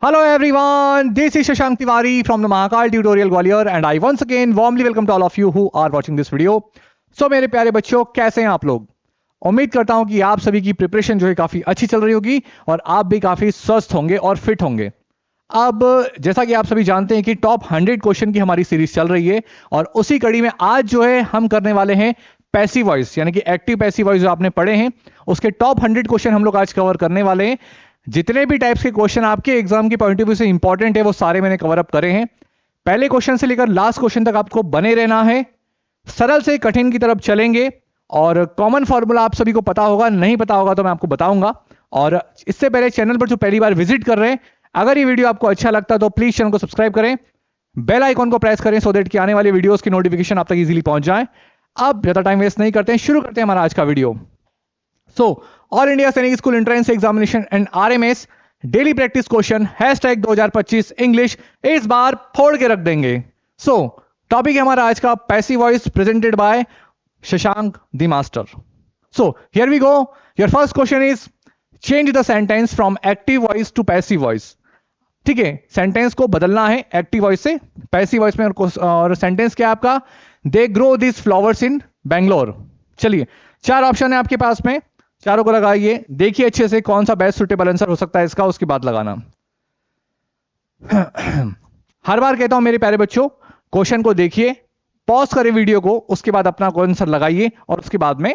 Hello everyone, this is Shashank Tiwari from the Mahakal Tutorial Gwalior and I once again warmly welcome to all of you who are watching this video. So मेरे प्यारे बच्चों, कैसे हैं आप लोग? उम्मीद करता हूं कि आप सभी की प्रिपरेशन जो है काफी अच्छी चल रही होगी और आप भी काफी स्वस्थ होंगे और फिट होंगे। अब जैसा कि आप सभी जानते हैं कि टॉप 100 क्वेश्चन की हमारी सीरीज चल रही है और उसी कड़ी में आज जो है हम करने वाले हैं पैसिव वॉइस, यानी कि एक्टिव पैसिव वॉइस जो आपने पढ़े हैं उसके टॉप 100 क्वेश्चन हम लोग आज कवर करने वाले हैं। जितने भी टाइप्स के क्वेश्चन आपके एग्जाम के पॉइंट ऑफ व्यू से इंपॉर्टेंट है वो सारे मैंने कवर अप करे हैं। पहले क्वेश्चन से लेकर लास्ट क्वेश्चन तक आपको बने रहना है, सरल से कठिन की तरफ चलेंगे और कॉमन फॉर्मूला आप सभी को पता होगा, नहीं पता होगा तो मैं आपको बताऊंगा। और इससे पहले चैनल पर जो पहली बार विजिट कर रहे हैं, अगर ये वीडियो आपको अच्छा लगता है तो प्लीज चैनल को सब्सक्राइब करें, बेल आइकॉन को प्रेस करें सो दैट कि आने वाली वीडियोस की नोटिफिकेशन आप तक इजीली पहुंच जाए। अब ज्यादा टाइम वेस्ट नहीं करते हैं, शुरू करते हैं हमारा आज का वीडियो। सो ऑल इंडिया सैनिक school entrance examination and RMS daily practice question #2025 English इस बार फोड़ के रख देंगे। सो टॉपिक है हमारा आज का passive voice presented by Shashank the master. So here we go. Your first question is change the sentence from active voice to passive voice. ठीक है, सेंटेंस को बदलना है एक्टिव वॉइस से पैसिव वॉइस में। और सेंटेंस क्या है आपका? They grow this flowers in Bangalore. चलिए, 4 ऑप्शन है आपके पास में, चारों को लगाइए, देखिए अच्छे से कौन सा बेस्ट सुटेबल आंसर हो सकता है इसका, उसके बाद लगाना। हर बार कहता हूं मेरे प्यारे बच्चों, क्वेश्चन को देखिए, पॉज करें वीडियो को, उसके बाद अपना आंसर लगाइए और उसके बाद में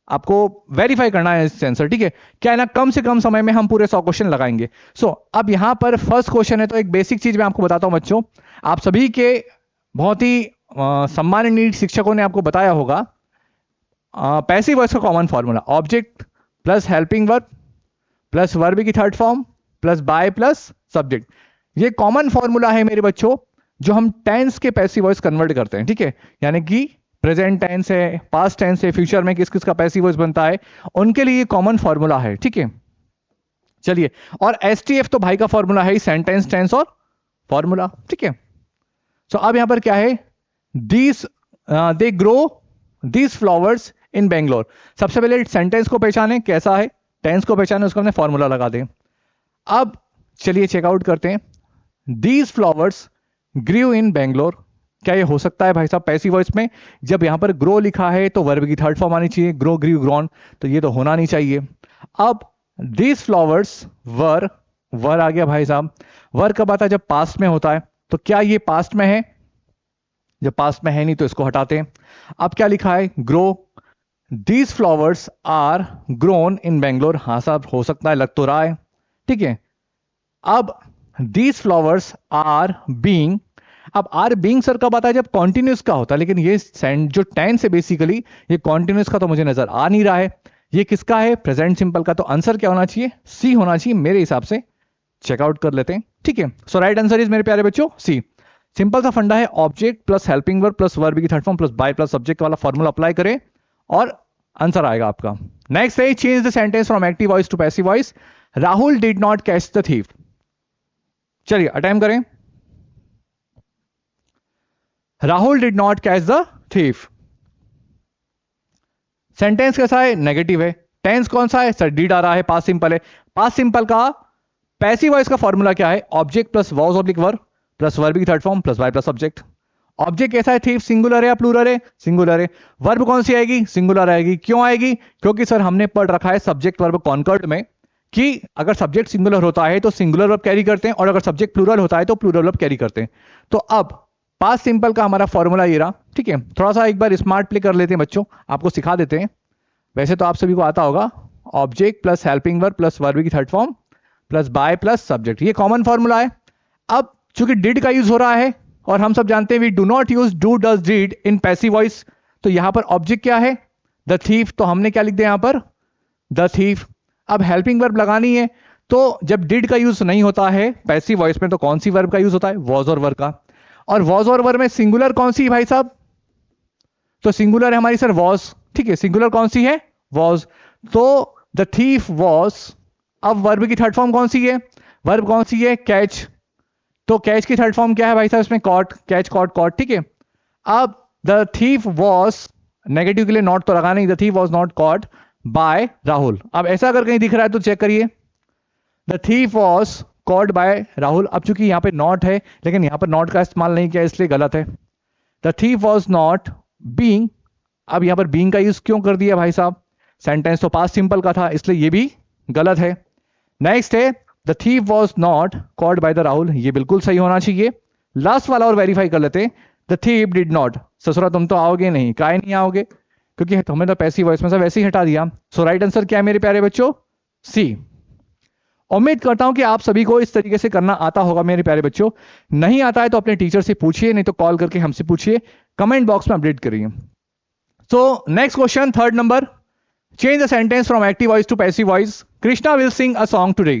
आपको वेरीफाई करना है इस आंसर। ठीक है, क्या है ना, कम से कम समय में हम पूरे 100 क्वेश्चन लगाएंगे। सो अब यहां पर फर्स्ट क्वेश्चन है, तो एक बेसिक चीज मैं आपको बताता हूं बच्चों। आप सभी के बहुत ही सम्माननीय शिक्षकों ने आपको बताया होगा पैसिव वॉइस का common formula, object plus helping verb plus verb की third form plus by plus subject. ये कॉमन फॉर्मूला है मेरे बच्चों जो हम टेंस के पैसिव वॉइस कन्वर्ट करते हैं। ठीक है, यानी कि प्रेजेंट टेंस है, पास्ट टेंस है, फ्यूचर में किस किस का पैसिव वॉइस बनता है, उनके लिए कॉमन फॉर्मूला है। ठीक है, चलिए, और एसटीएफ तो भाई का फॉर्मूला है सेंटेंस टेंस और फॉर्मूला। ठीक है, सो अब यहां पर क्या है, these they grow these flowers in Bangalore. सबसे पहले सेंटेंस को पहचाने कैसा है, टेंस को पहचाने, उसको हमने फॉर्मूला लगा दें। अब चलिए चेकआउट करते हैं। दीज फ्लावर्स ग्रीव इन बेंगलोर, क्या ये हो सकता है भाई साहब पैसिव वॉइस में? जब यहां पर ग्रो लिखा है तो वर्ब की थर्ड फॉर्म आनी चाहिए, ग्रो ग्रीव ग्रॉन, तो ये तो होना नहीं चाहिए। अब दीज फ्लावर्स वर आ गया भाई साहब, वर कब आता है? जब पास्ट में होता है, तो क्या ये पास्ट में है? जब पास्ट में है नहीं तो इसको हटाते हैं। अब क्या लिखा है? Grow these flowers are grown in Bangalore. हाँ साहब, हो सकता है, लग तो रहा है। ठीक है, अब दीज फ्लावर्स आर बीइंग, अब आर बीइंग सर कब आता है? जब कॉन्टिन्यूस का होता है, लेकिन ये जो टेंस है बेसिकली ये कॉन्टिन्यूस का तो मुझे नजर आ नहीं रहा है। ये किसका है? प्रेजेंट सिंपल का। तो आंसर क्या होना चाहिए? सी होना चाहिए मेरे हिसाब से। चेकआउट कर लेते हैं। ठीक है, सो राइट आंसर इज मेरे प्यारे बच्चों सी। सिंपल सा फंडा है, object plus helping verb plus verb की third form plus by plus subject वाला फॉर्मूला अप्लाई करें और आंसर आएगा आपका। नेक्स्ट है change the sentence from active voice to passive voice. Rahul did not catch the thief. चलिए अटेम्प्ट करें। Rahul did not catch the thief. Sentence कैसा है? नेगेटिव है। टेंस कौन सा है सर? डिड आ रहा है, पास्ट सिंपल है। पास्ट सिंपल का पैसिव वॉइस का फॉर्मूला क्या है? Object plus was oblique verb plus verb की third form plus by plus subject. Object कैसा है? थीफ सिंगुलर है या प्लूरल है? सिंगुलर है। वर्ब कौन सी आएगी? सिंगुलर आएगी। क्यों आएगी? क्योंकि सर हमने पढ़ रखा है सब्जेक्ट वर्ब कॉन्कर्ड में कि अगर सब्जेक्ट सिंगुलर होता है तो सिंगुलर वर्ब कैरी करते हैं और अगर सब्जेक्ट प्लूरल होता है तो प्लूरल वर्ब कैरी करते हैं। तो अब पास्ट सिंपल का हमारा फॉर्मूला ये रहा। ठीक है, थोड़ा सा एक बार स्मार्ट प्ले कर लेते हैं बच्चों, आपको सिखा देते हैं। वैसे तो आप सभी को आता होगा, object plus helping verb plus verb की third form plus by plus subject, ये कॉमन फॉर्मूला है। अब चूंकि डिड का यूज हो रहा है और हम सब जानते हैं we do not use do does did in passive voice, तो यहां पर ऑब्जेक्ट क्या है? द थीफ, तो हमने क्या लिख दिया यहां पर? The thief. अब हेल्पिंग वर्ब लगानी है, तो जब डिड का यूज नहीं होता है पैसिव वॉइस में तो कौन सी वर्ब का यूज होता है? वॉज और वर्ब का। और वॉज और वर्ब में सिंगुलर कौन सी भाई साहब? तो सिंगुलर है हमारी सर वॉज। ठीक है, सिंगुलर कौन सी है? वॉज। तो द थीफ वॉज। अब वर्ब की थर्ड फॉर्म कौन सी है? वर्ब कौन सी है? कैच। तो कैच की थर्ड फॉर्म क्या है भाई साहब इसमें? Caught, catch caught caught. ठीक है, अब द थीफ वॉज, नेगेटिव के लिए नॉट तो लगा नहीं, the thief was not caught by Rahul. अब ऐसा अगर कहीं दिख रहा है तो चेक करिए, the thief was called by Rahul. अब चूंकि यहाँ पे नॉट है लेकिन यहाँ पर नॉट का इस्तेमाल नहीं किया इसलिए गलत है। The thief was not being, अब यहाँ पर बीइंग का यूज क्यों कर दिया भाई साहब, सेंटेंस तो पास्ट सिंपल का था इसलिए ये भी गलत है। नेक्स्ट है the thief was not called by the Rahul, ये बिल्कुल सही होना चाहिए। लास्ट वाला और वेरीफाई कर लेते, द थीफ डिड नॉट, ससुरा तुम तो आओगे नहीं, काहे नहीं आओगे, क्योंकि तुम्हें तो पैसिव वॉइस में से वैसे ही हटा दिया। सो राइट आंसर क्या है मेरे प्यारे बच्चों, सी। उम्मीद करता हूं कि आप सभी को इस तरीके से करना आता होगा मेरे प्यारे बच्चों। नहीं आता है तो अपने टीचर से पूछिए, नहीं तो कॉल करके हमसे पूछिए, कमेंट बॉक्स में अपडेट करिए। So next question, third number, change the sentence from active voice to passive voice. Krishna will sing a song today.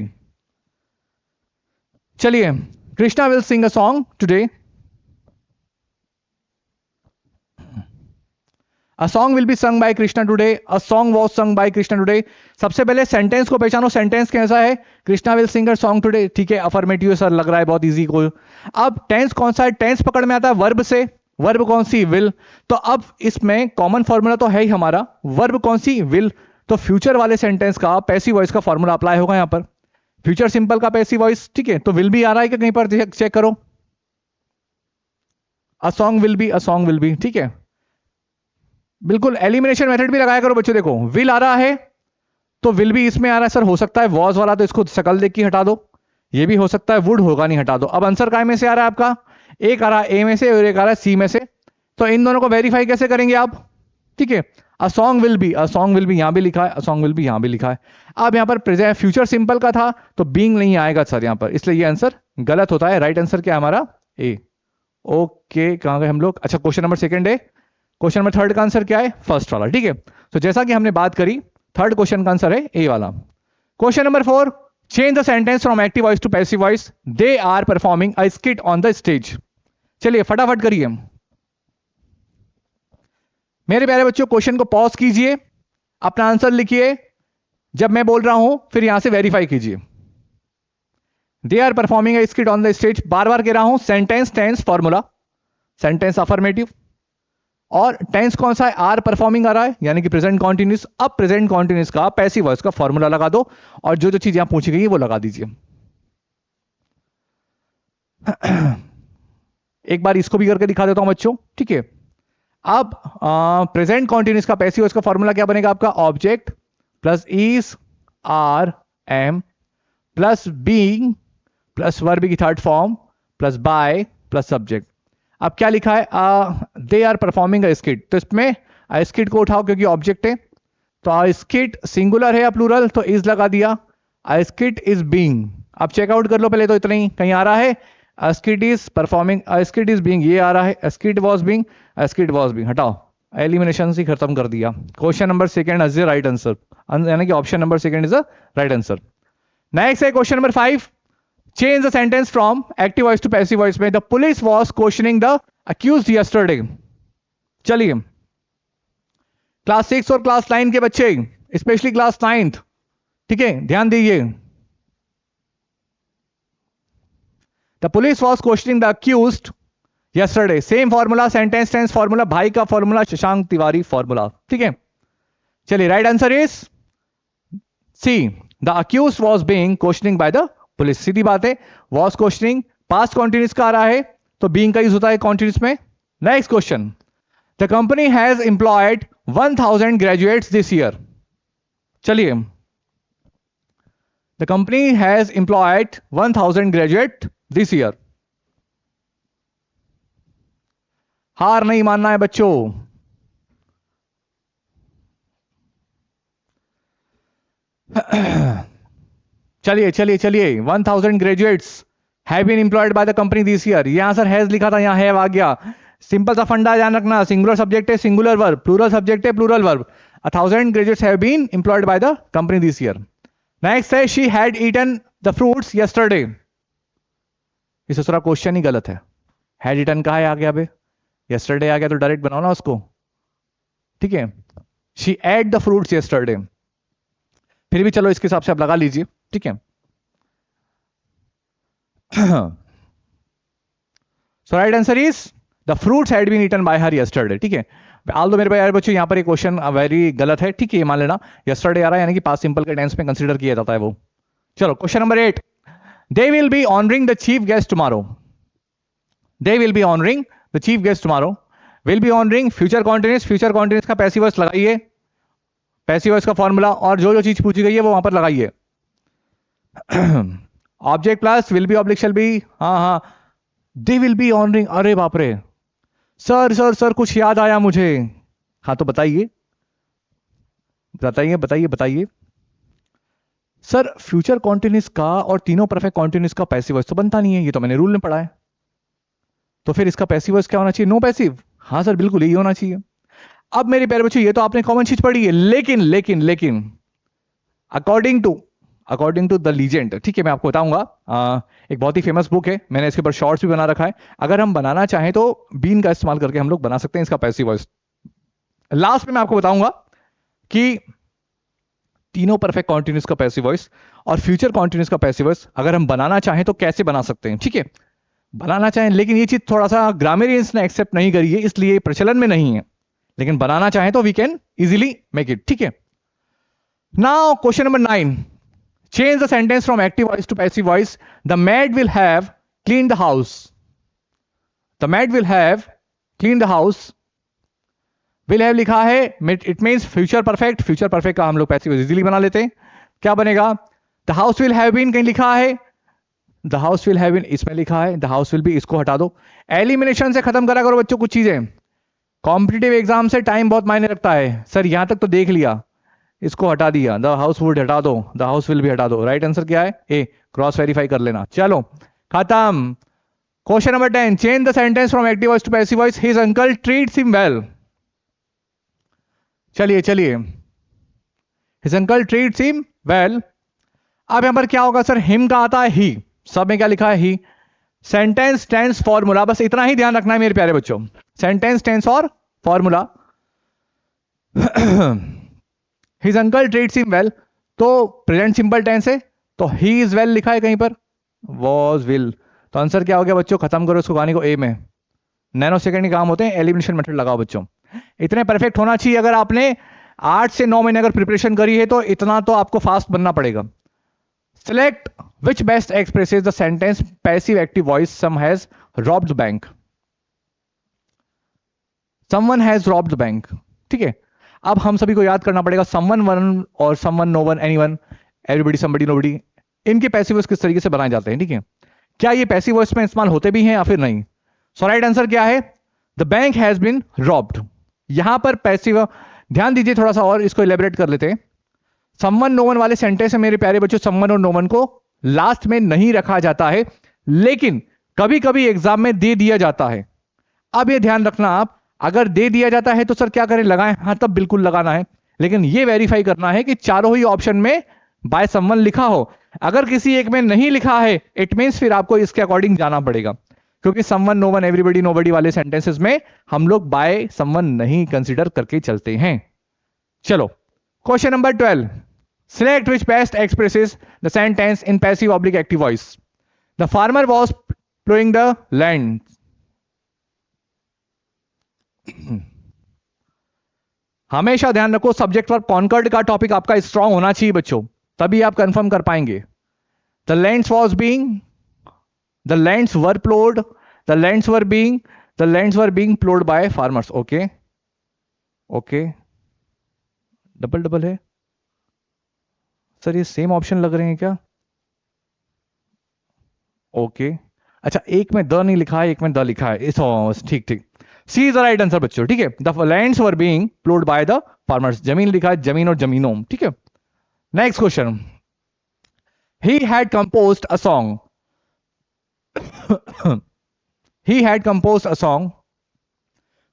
चलिए, Krishna will sing a song today. A song will be sung by Krishna today. A song was sung by Krishna today. सबसे पहले sentence को पहचानो, sentence कैसा है, Krishna will sing a song today, ठीक है, affirmative sir लग रहा है, बहुत इजी को। अब टेंस कौन सा है, टेंस पकड़ में आता है वर्ब से, वर्ब कौन सी, विल। तो अब इसमें कॉमन फॉर्मूला तो है ही हमारा, वर्ब कौन सी, विल। तो फ्यूचर वाले सेंटेंस का पैसिव वॉइस का फॉर्मूला अप्लाई होगा यहाँ पर, फ्यूचर सिंपल का पैसिव वॉइस, ठीक है। तो विल भी आ रहा है कि कहीं पर चेक करो, a song will be, a song will be, ठीक है। बिल्कुल एलिमिनेशन मेथड भी लगाया करो बच्चों, देखो विल आ रहा है तो विल भी इसमें आ रहा है, सर हो सकता है वॉज वाला तो इसको शकल देख के हटा दो, ये भी हो सकता है वुड होगा नहीं, हटा दो। अब आंसर काय में से आ रहा है आपका, एक आ रहा है ए में से और एक आ रहा है सी में से, तो इन दोनों को वेरीफाई कैसे करेंगे आप, ठीक है। A song will be, a song will be यहां भी लिखा है, अ सॉन्ग विल बी यहां भी लिखा है। अब यहां पर प्रेजेंट फ्यूचर सिंपल का था तो बीइंग नहीं आएगा सर यहां पर, इसलिए ये आंसर गलत होता है। राइट आंसर क्या है हमारा, ए। ओके, कहां गए हम लोग, अच्छा क्वेश्चन नंबर सेकंड है, क्वेश्चन नंबर थर्ड का आंसर क्या है, फर्स्ट वाला, ठीक है। तो जैसा कि हमने बात करी, थर्ड क्वेश्चन का आंसर है ए वाला। Question number 4, change the sentence from active voice to passive voice. They are performing a skit on the stage. चलिए फटाफट करिए मेरे प्यारे बच्चों, क्वेश्चन को पॉज कीजिए, अपना आंसर लिखिए, जब मैं बोल रहा हूं फिर यहां से वेरीफाई कीजिए। They are performing a skit on the stage, बार बार कह रहा हूं, sentence tense formula, sentence affirmative, और टेंस कौन सा है, आर परफॉर्मिंग आ रहा है यानी कि प्रेजेंट कॉन्टिन्यूस। अब प्रेजेंट कॉन्टिन्यूस का पैसिव वॉइस का फॉर्मूला लगा दो और जो जो चीज यहां पूछी गई है वो लगा दीजिए। एक बार इसको भी करके दिखा देता हूं बच्चों, ठीक है। अब प्रेजेंट कॉन्टिन्यूस का पैसिव वॉइस का फॉर्मूला क्या बनेगा आपका, object plus is are am plus being plus verb की third form plus by plus subject. अब क्या लिखा है, they are performing a skit, तो इसमें स्किट को उठाओ क्योंकि ऑब्जेक्ट है, तो स्किट सिंगुलर है या प्लूरल, तो इज लगा दिया, स्किट इज बीइंग। अब चेकआउट कर लो पहले, तो इतना ही, कहीं आ रहा है skit is performing, skit is being, ये आ रहा है skit was being, skit was being, हटाओ, एलिमिनेशन से खत्म कर दिया। Question number second is the right answer, यानी कि option number second is the right answer. Next है question number 5, change the sentence from active voice to passive voice में the police was questioning the accused yesterday। चलिए, class 6 और class 9 के बच्चे, specially class 9th, ठीक है, ध्यान दीजिए। the police was questioning the accused yesterday, same formula, sentence tense formula, भाई का फॉर्मूला, शशांक तिवारी फॉर्मूला, ठीक है। चलिए, right answer is C, the accused was being questioning by the police. सीधी बात है, वॉज क्वेश्चनिंग पास्ट कॉन्टिन्यूस का आ रहा है तो बीइंग का यूज होता है कॉन्टिन्यूस में। Next question, the company has employed 1000 graduates this year. चलिए, the company has employed 1000 graduate this year. हार नहीं मानना है बच्चों, चलिए चलिए चलिए, 1000 graduates have been employed by the company this year. ये आंसर हैज लिखा था, यहां हैव आ गया। सिंपल सा फंडा ध्यान रखना, सिंगुलर सब्जेक्ट है सिंगुलर वर्ब, प्लूरल सब्जेक्ट है plural verb. 1000 graduates have been employed by the company this year. Next है, she had eaten the fruits yesterday. इस दूसरा क्वेश्चन ही गलत है, हैड ईटन कहा है आ गया, यस्टरडे आ गया तो डायरेक्ट बनाओ ना उसको, ठीक है। She at the fruits yesterday, फिर भी चलो इसके हिसाब से आप लगा लीजिए, ठीक है। So right answer is the fruits had been eaten by her yesterday, ठीक है। आल दो मेरे यार बच्चों, यहाँ पर एक क्वेश्चन वेरी गलत है, ठीक है, मान लेना यस्टरडे आ रहा है यानी कि पास्ट सिंपल के टेंस में कंसीडर किया जाता है वो। चलो question number 8, they will be honouring the chief guest tomorrow, they will be honouring the chief guest tomorrow, will be honouring future continuous, future continuous का पैसिव वॉइस लगाइए, passive voice का formula, और जो जो चीज पूछी गई है वो वहां पर लगाइए। Object plus will be oblique shall be, हाँ, दे विल बी ऑनरिंग, अरे बाप रे सर सर सर कुछ याद आया मुझे, हाँ तो बताइए बताइए बताइए बताइए। सर फ्यूचर कॉन्टिन्यूस का और तीनों परफेक्ट कॉन्टिन्यूस का पैसिव वॉइस तो बनता नहीं है, ये तो मैंने रूल में पढ़ा है, तो फिर इसका पैसिव वॉइस क्या होना चाहिए? No passive. हाँ सर बिल्कुल यही होना चाहिए। अब मेरे प्यारे बच्चों ये तो आपने कॉमन चीज पढ़ी है, लेकिन लेकिन लेकिन अकॉर्डिंग टू द लीजेंड, ठीक है मैं आपको बताऊंगा, एक बहुत ही फेमस बुक है, मैंने इसके ऊपर शॉर्ट्स भी बना रखा है, अगर हम बनाना चाहें तो बीन का इस्तेमाल करके हम लोग बना सकते हैं इसका पैसिव वॉइस। लास्ट में मैं आपको बताऊंगा कि तीनों परफेक्ट कॉन्टिन्यूस का पैसिव वॉइस और फ्यूचर कॉन्टिन्यूस का पैसिव वॉइस अगर हम बनाना चाहें तो कैसे बना सकते हैं, ठीक है बनाना चाहें, लेकिन ये चीज थोड़ा सा ग्रामरियंस ने एक्सेप्ट नहीं करी है इसलिए प्रचलन में नहीं है, लेकिन बनाना चाहें तो we can easily make it, ठीक है। Now question number 9, change the sentence from active voice to passive voice, the maid will have clean the house, the maid will have clean the house, will have लिखा है it means future perfect, future perfect का हम लोग passive easily बना लेते हैं, क्या बनेगा? The house will have been कहीं लिखा है, the house will have been इसमें लिखा है, द हाउस विल बी इसको हटा दो, एलिमिनेशन से खत्म करा करो बच्चों कुछ चीजें, कॉम्पिटिटिव एग्जाम से टाइम बहुत मायने रखता है, सर यहां तक तो देख लिया, इसको हटा दिया, द हाउस वुड हटा दो, द हाउस विल भी हटा दो, राइट आंसर क्या है? ए, क्रॉस वेरीफाई कर लेना, चलो खत्म। Question number 10, change the sentence from active voice to passive voice, his uncle treats him well, चलिए चलिए, his uncle treats him well, अब यहां पर क्या होगा सर? हिम का आता है ही, सब में क्या लिखा है? ही, सेंटेंस टेंस फॉर्मूला, बस इतना ही ध्यान रखना है मेरे प्यारे बच्चों, सेंटेंस टेंस और formula. His uncle treats him well, तो प्रेजेंट सिंपल टेंस है, तो ही इज वेल लिखा है कहीं पर, वॉज विल, तो आंसर क्या हो गया बच्चों? खत्म करो इसको कहानी को, ए में, नैनो सेकंड के काम होते हैं, एलिमिनेशन मेथड लगाओ बच्चों, इतने परफेक्ट होना चाहिए, अगर आपने 8 से 9 महीने अगर प्रिपरेशन करी है तो इतना तो आपको फास्ट बनना पड़ेगा। Select which best expresses the sentence passive active voice, some has robbed the bank, someone has robbed the bank, ठीक है। अब हम सभी को याद करना पड़ेगा समवन वन और someone no one, anyone, everybody, somebody, nobody, इनके पैसिव वॉइस किस तरीके से बनाए जाते हैं, ठीक है, क्या ये पैसिव वॉइस में इस्तेमाल होते भी हैं या फिर नहीं? सो राइट आंसर क्या है? The bank has been robbed, यहां पर पैसिव, ध्यान दीजिए थोड़ा सा और इसको इलेबरेट कर लेते हैं। समवन नो वन वाले सेंटेंस में मेरे प्यारे बच्चों समवन और नो वन को लास्ट में नहीं रखा जाता है, लेकिन कभी कभी एग्जाम में दे दिया जाता है। अब ये ध्यान रखना, आप अगर दे दिया जाता है तो सर क्या करें? लगाएं, हाँ तब बिल्कुल लगाना है, लेकिन ये वेरीफाई करना है कि चारों ही ऑप्शन में बाय समवन लिखा हो, अगर किसी एक में नहीं लिखा है इट मींस फिर आपको इसके अकॉर्डिंग जाना पड़ेगा, क्योंकि someone no one everybody nobody वाले सेंटेंसेस में हम लोग बाय समवन नहीं कंसीडर करके चलते हैं। चलो question number 12, select which best expresses the sentence in passive oblique active voice, the farmer was ploughing the land, हमेशा ध्यान रखो सब्जेक्ट वर्ब कॉन्कर्ड का टॉपिक आपका स्ट्रांग होना चाहिए बच्चों, तभी आप कंफर्म कर पाएंगे। The lands was being, the lands were plowed, the lands were being plowed by farmers, okay okay, double है सर, ये सेम ऑप्शन लग रहे हैं क्या? ओके अच्छा, एक में द नहीं लिखा है, एक में द लिखा है, ठीक ठीक, सी इज द राइट आंसर बच्चों, ठीक है। The lands were being प्लोड by the farmers, जमीन लिखा है जमीन और जमीनों, ठीक है। Next question, he had composed a song, he had composed a song,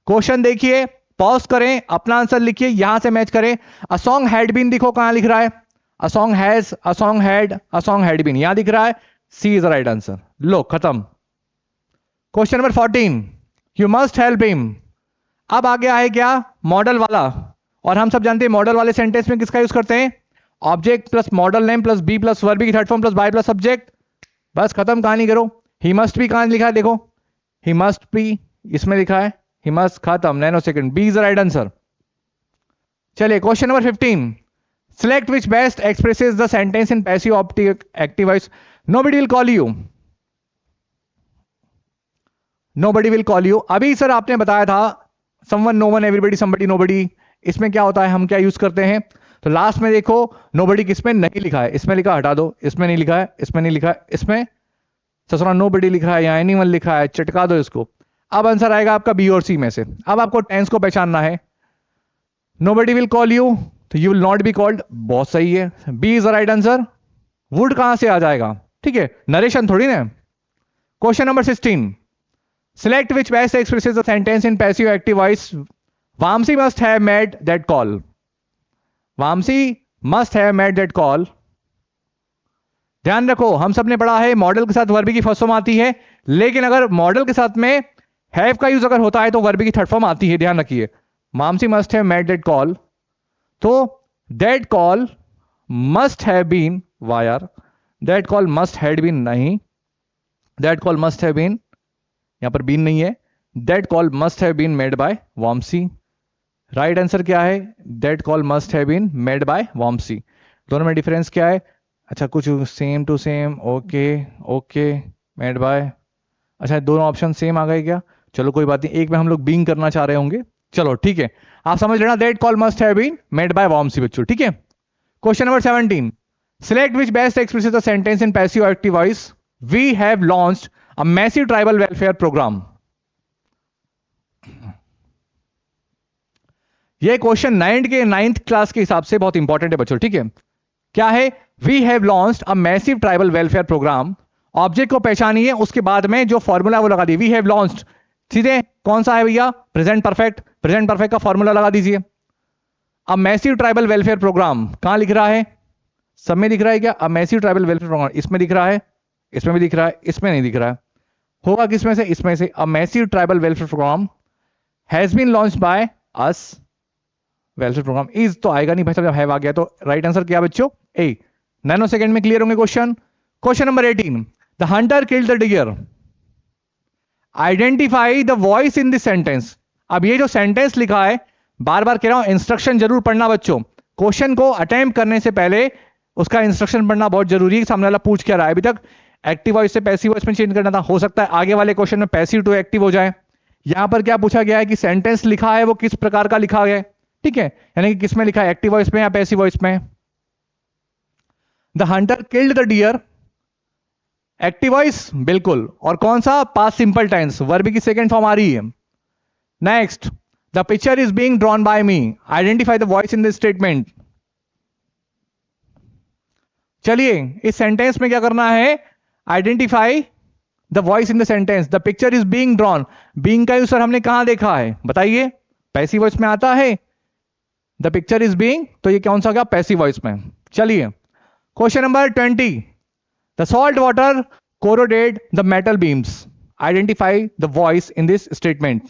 question देखिए, पॉज करें, अपना आंसर लिखिए, यहां से मैच करें। अ सॉन्ग हैड बीन देखो कहां लिख रहा है, a song has, a song had, a song had been, यहां दिख रहा है, C is the right answer, लो खत्म। Question number 14, you must help him, अब आ गया है क्या? मॉडल वाला, और हम सब जानते हैं मॉडल वाले सेंटेंस में किसका यूज करते हैं? Object plus modal name plus be plus verb की third form plus by plus subject, बस खत्म, कहानी करो। ही मस्ट बी कहां लिखा है देखो, ही मस्ट बी इसमें लिखा है, ही मस्ट, खत्म, nano second, B is the right answer. चलिए question number 15, select which best expresses the sentence in passive oblique active voice, nobody will call you, nobody will call you. अभी sir आपने बताया था someone, no one, everybody, somebody, nobody. इसमें क्या होता है, हम क्या यूज करते हैं? तो लास्ट में देखो नोबडी किसमें नहीं लिखा है, इसमें लिखा, हटा दो, इसमें नहीं लिखा है, इसमें नहीं लिखा है, इसमें ससुरा नोबडी लिखा है या एनीवन लिखा है, चटका दो इसको। अब आंसर आएगा आपका बी और सी में से। अब आपको टेंस को पहचानना है। नोबडी विल कॉल यू, तो you will not be called, बहुत सही है, B is the right answer. Would कहां से आ जाएगा? ठीक है, नरेशन थोड़ी ना। Question number 16, select which best expresses the sentence in passive active voice. Vamsi must have made that call. Vamsi must have made that call. ध्यान रखो, हम सब ने पढ़ा है मॉडल के साथ वर्ब की फर्स्ट फॉर्म आती है, लेकिन अगर मॉडल के साथ में हैव का यूज अगर होता है तो वर्ब की थर्ड फॉर्म आती है, ध्यान रखिए। Vamsi must have made that call, तो that call must have been, wire that call must had been नहीं, that call must have been, यहां पर बीन नहीं है, that call must have been made by Vamsi. Right answer क्या है? That call must have been made by Vamsi. दोनों में difference क्या है? अच्छा, कुछ same to same, okay okay, made by, अच्छा दोनों ऑप्शन सेम आ गए क्या? चलो कोई बात नहीं, एक में हम लोग बीइंग करना चाह रहे होंगे, चलो ठीक है, आप समझ लेना, that call must have been made by Vamsi बच्चों, ठीक है। Question number 17, select which best expresses the sentence in passive active voice, we have launched a massive tribal welfare program। ये क्वेश्चन नाइन्थ क्लास के हिसाब से बहुत इंपॉर्टेंट है बच्चों, ठीक है। क्या है? We have launched a massive tribal welfare program. Object को पहचानिए, उसके बाद में जो फॉर्मूला वो लगा दिए, वी हैव लॉन्च्ड, सीधे कौन सा है भैया? प्रेजेंट परफेक्ट, प्रेजेंट परफेक्ट का फॉर्मूला लगा दीजिए। A massive tribal welfare program कहां लिख रहा है? सब में दिख रहा है क्या? A massive tribal welfare program, इसमें दिख रहा है, इसमें भी दिख रहा है, इसमें नहीं दिख रहा है, होगा किसमें से? इसमें से। A massive tribal welfare program has been launched by us, welfare program, is तो आएगा नहीं भाई साहब, जब हैव आ गया तो। राइट आंसर क्या बच्चों? ए। नैनो सेकंड में क्लियर होंगे question. Question number 18, the hunter killed the deer, identify the voice in this sentence. अब ये जो सेंटेंस लिखा है, बार बार कह रहा हूं, इंस्ट्रक्शन जरूर पढ़ना बच्चों। क्वेश्चन को अटेम्प्ट करने से पहले उसका इंस्ट्रक्शन पढ़ना बहुत जरूरी है, सामने वाला पूछ क्या रहा है। अभी तक एक्टिव वॉइस से पैसिव वॉइस में चेंज करना था, हो सकता है आगे वाले क्वेश्चन में पैसिव टू एक्टिव हो जाए। यहां पर क्या पूछा गया है कि सेंटेंस लिखा है वो किस प्रकार का लिखा गया है, ठीक है, यानी कि किसमें लिखा है, एक्टिव वॉइस में या पैसिव वॉइस में। The hunter killed the deer, active voice बिल्कुल, और कौन सा? पास्ट सिंपल टेंस, वर्ब की सेकंड फॉर्म आ रही है। Next, the picture is being drawn by me, identify the voice in this statement. चलिए इस सेंटेंस में क्या करना है? Identify the voice in the sentence, the picture is being drawn, being का यूज सर हमने कहां देखा है बताइए? पैसिव वॉइस में आता है, द पिक्चर इज बीइंग, तो ये कौन सा गया? पैसिव वॉइस में। चलिए question number 20, the salt water corroded the metal beams, identify the voice in this statement.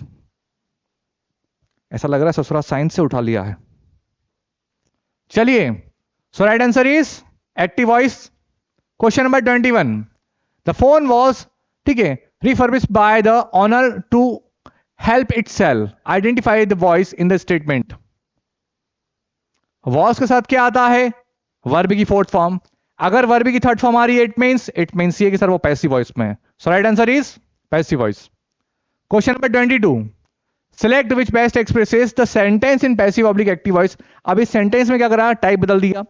ऐसा लग रहा है ससुरा साइंस से उठा लिया है। चलिए, so right answer is active voice. Question number 21, the phone was, ठीक है, refurbished by the owner to help itself, identify the voice in the statement. Was के साथ क्या आता है? वर्ब की फोर्थ फॉर्म। अगर वर्ब की थर्ड फॉर्म आ रही है, इट मींस ये कि सर वो पैसिव वॉइस में है। So right answer is passive voice. Question number 22, select which best expresses the sentence in passive oblique active voice. अब इस सेंटेंस में क्या करा? टाइप बदल दिया,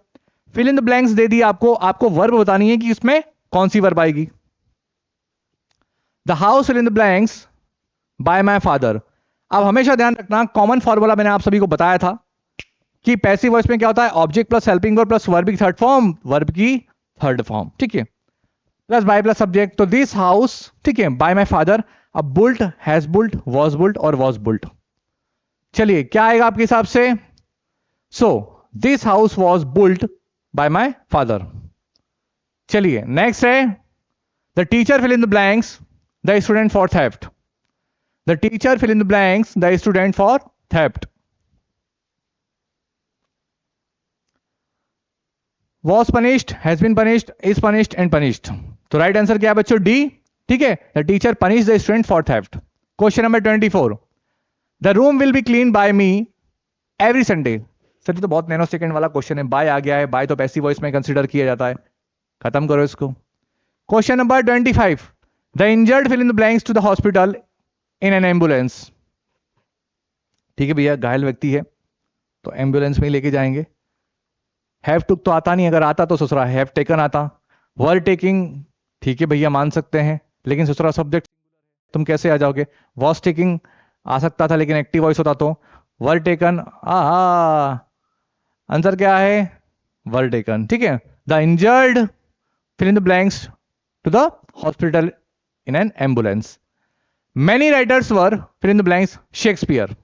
फिल इन द ब्लैंक्स दे दिया आपको, आपको वर्ब बतानी है कि इसमें कौन सी वर्ब आएगी। The house fill in the blanks by my father. अब हमेशा ध्यान रखना, कॉमन फॉर्मूला मैंने आप सभी को बताया था कि पैसिव वॉइस में क्या होता है? Object plus helping verb plus verb की थर्ड फॉर्म, वर्ब की थर्ड फॉर्म, ठीक है, प्लस बाय प्लस सब्जेक्ट। तो दिस हाउस, ठीक है, बाय माय फादर। अब built, has built, was built और वॉज बुल्ट। चलिए क्या आएगा आपके हिसाब से? So this house was built by my father. चलिए नेक्स्ट है, the teacher fill in the blanks the student for theft. The teacher fill in the blanks the student for theft. was punished, has been punished, is punished and punished। तो right answer क्या है बच्चों? D, ठीक है, the teacher punish the student for theft. Question number 24, the room will be clean bye me every Sunday. Sir ये तो बहुत nano second वाला क्वेश्चन है, बाय आ गया है, बाय तो पैसिव वॉइस में कंसीडर किया जाता है, खत्म करो इसको। Question number 25, the injured fill in the blanks to the hospital in an ambulance. ठीक है भैया, घायल व्यक्ति है तो एम्बुलेंस में लेके जाएंगे। हैव टुक तो आता नहीं, अगर आता तो ससुरा हैव टेकन आता। वर टेकिंग ठीक है भैया, मान सकते हैं, लेकिन ससुरा सब्जेक्ट तुम कैसे आ जाओगे। वॉज टेकिंग आ सकता था लेकिन एक्टिव वॉइस होता तो। वर टेकन, आंसर क्या है, वर टेकन। ठीक है, the injured fill in the blanks to the hospital in an ambulance. Many writers were fill in the blanks Shakespeare.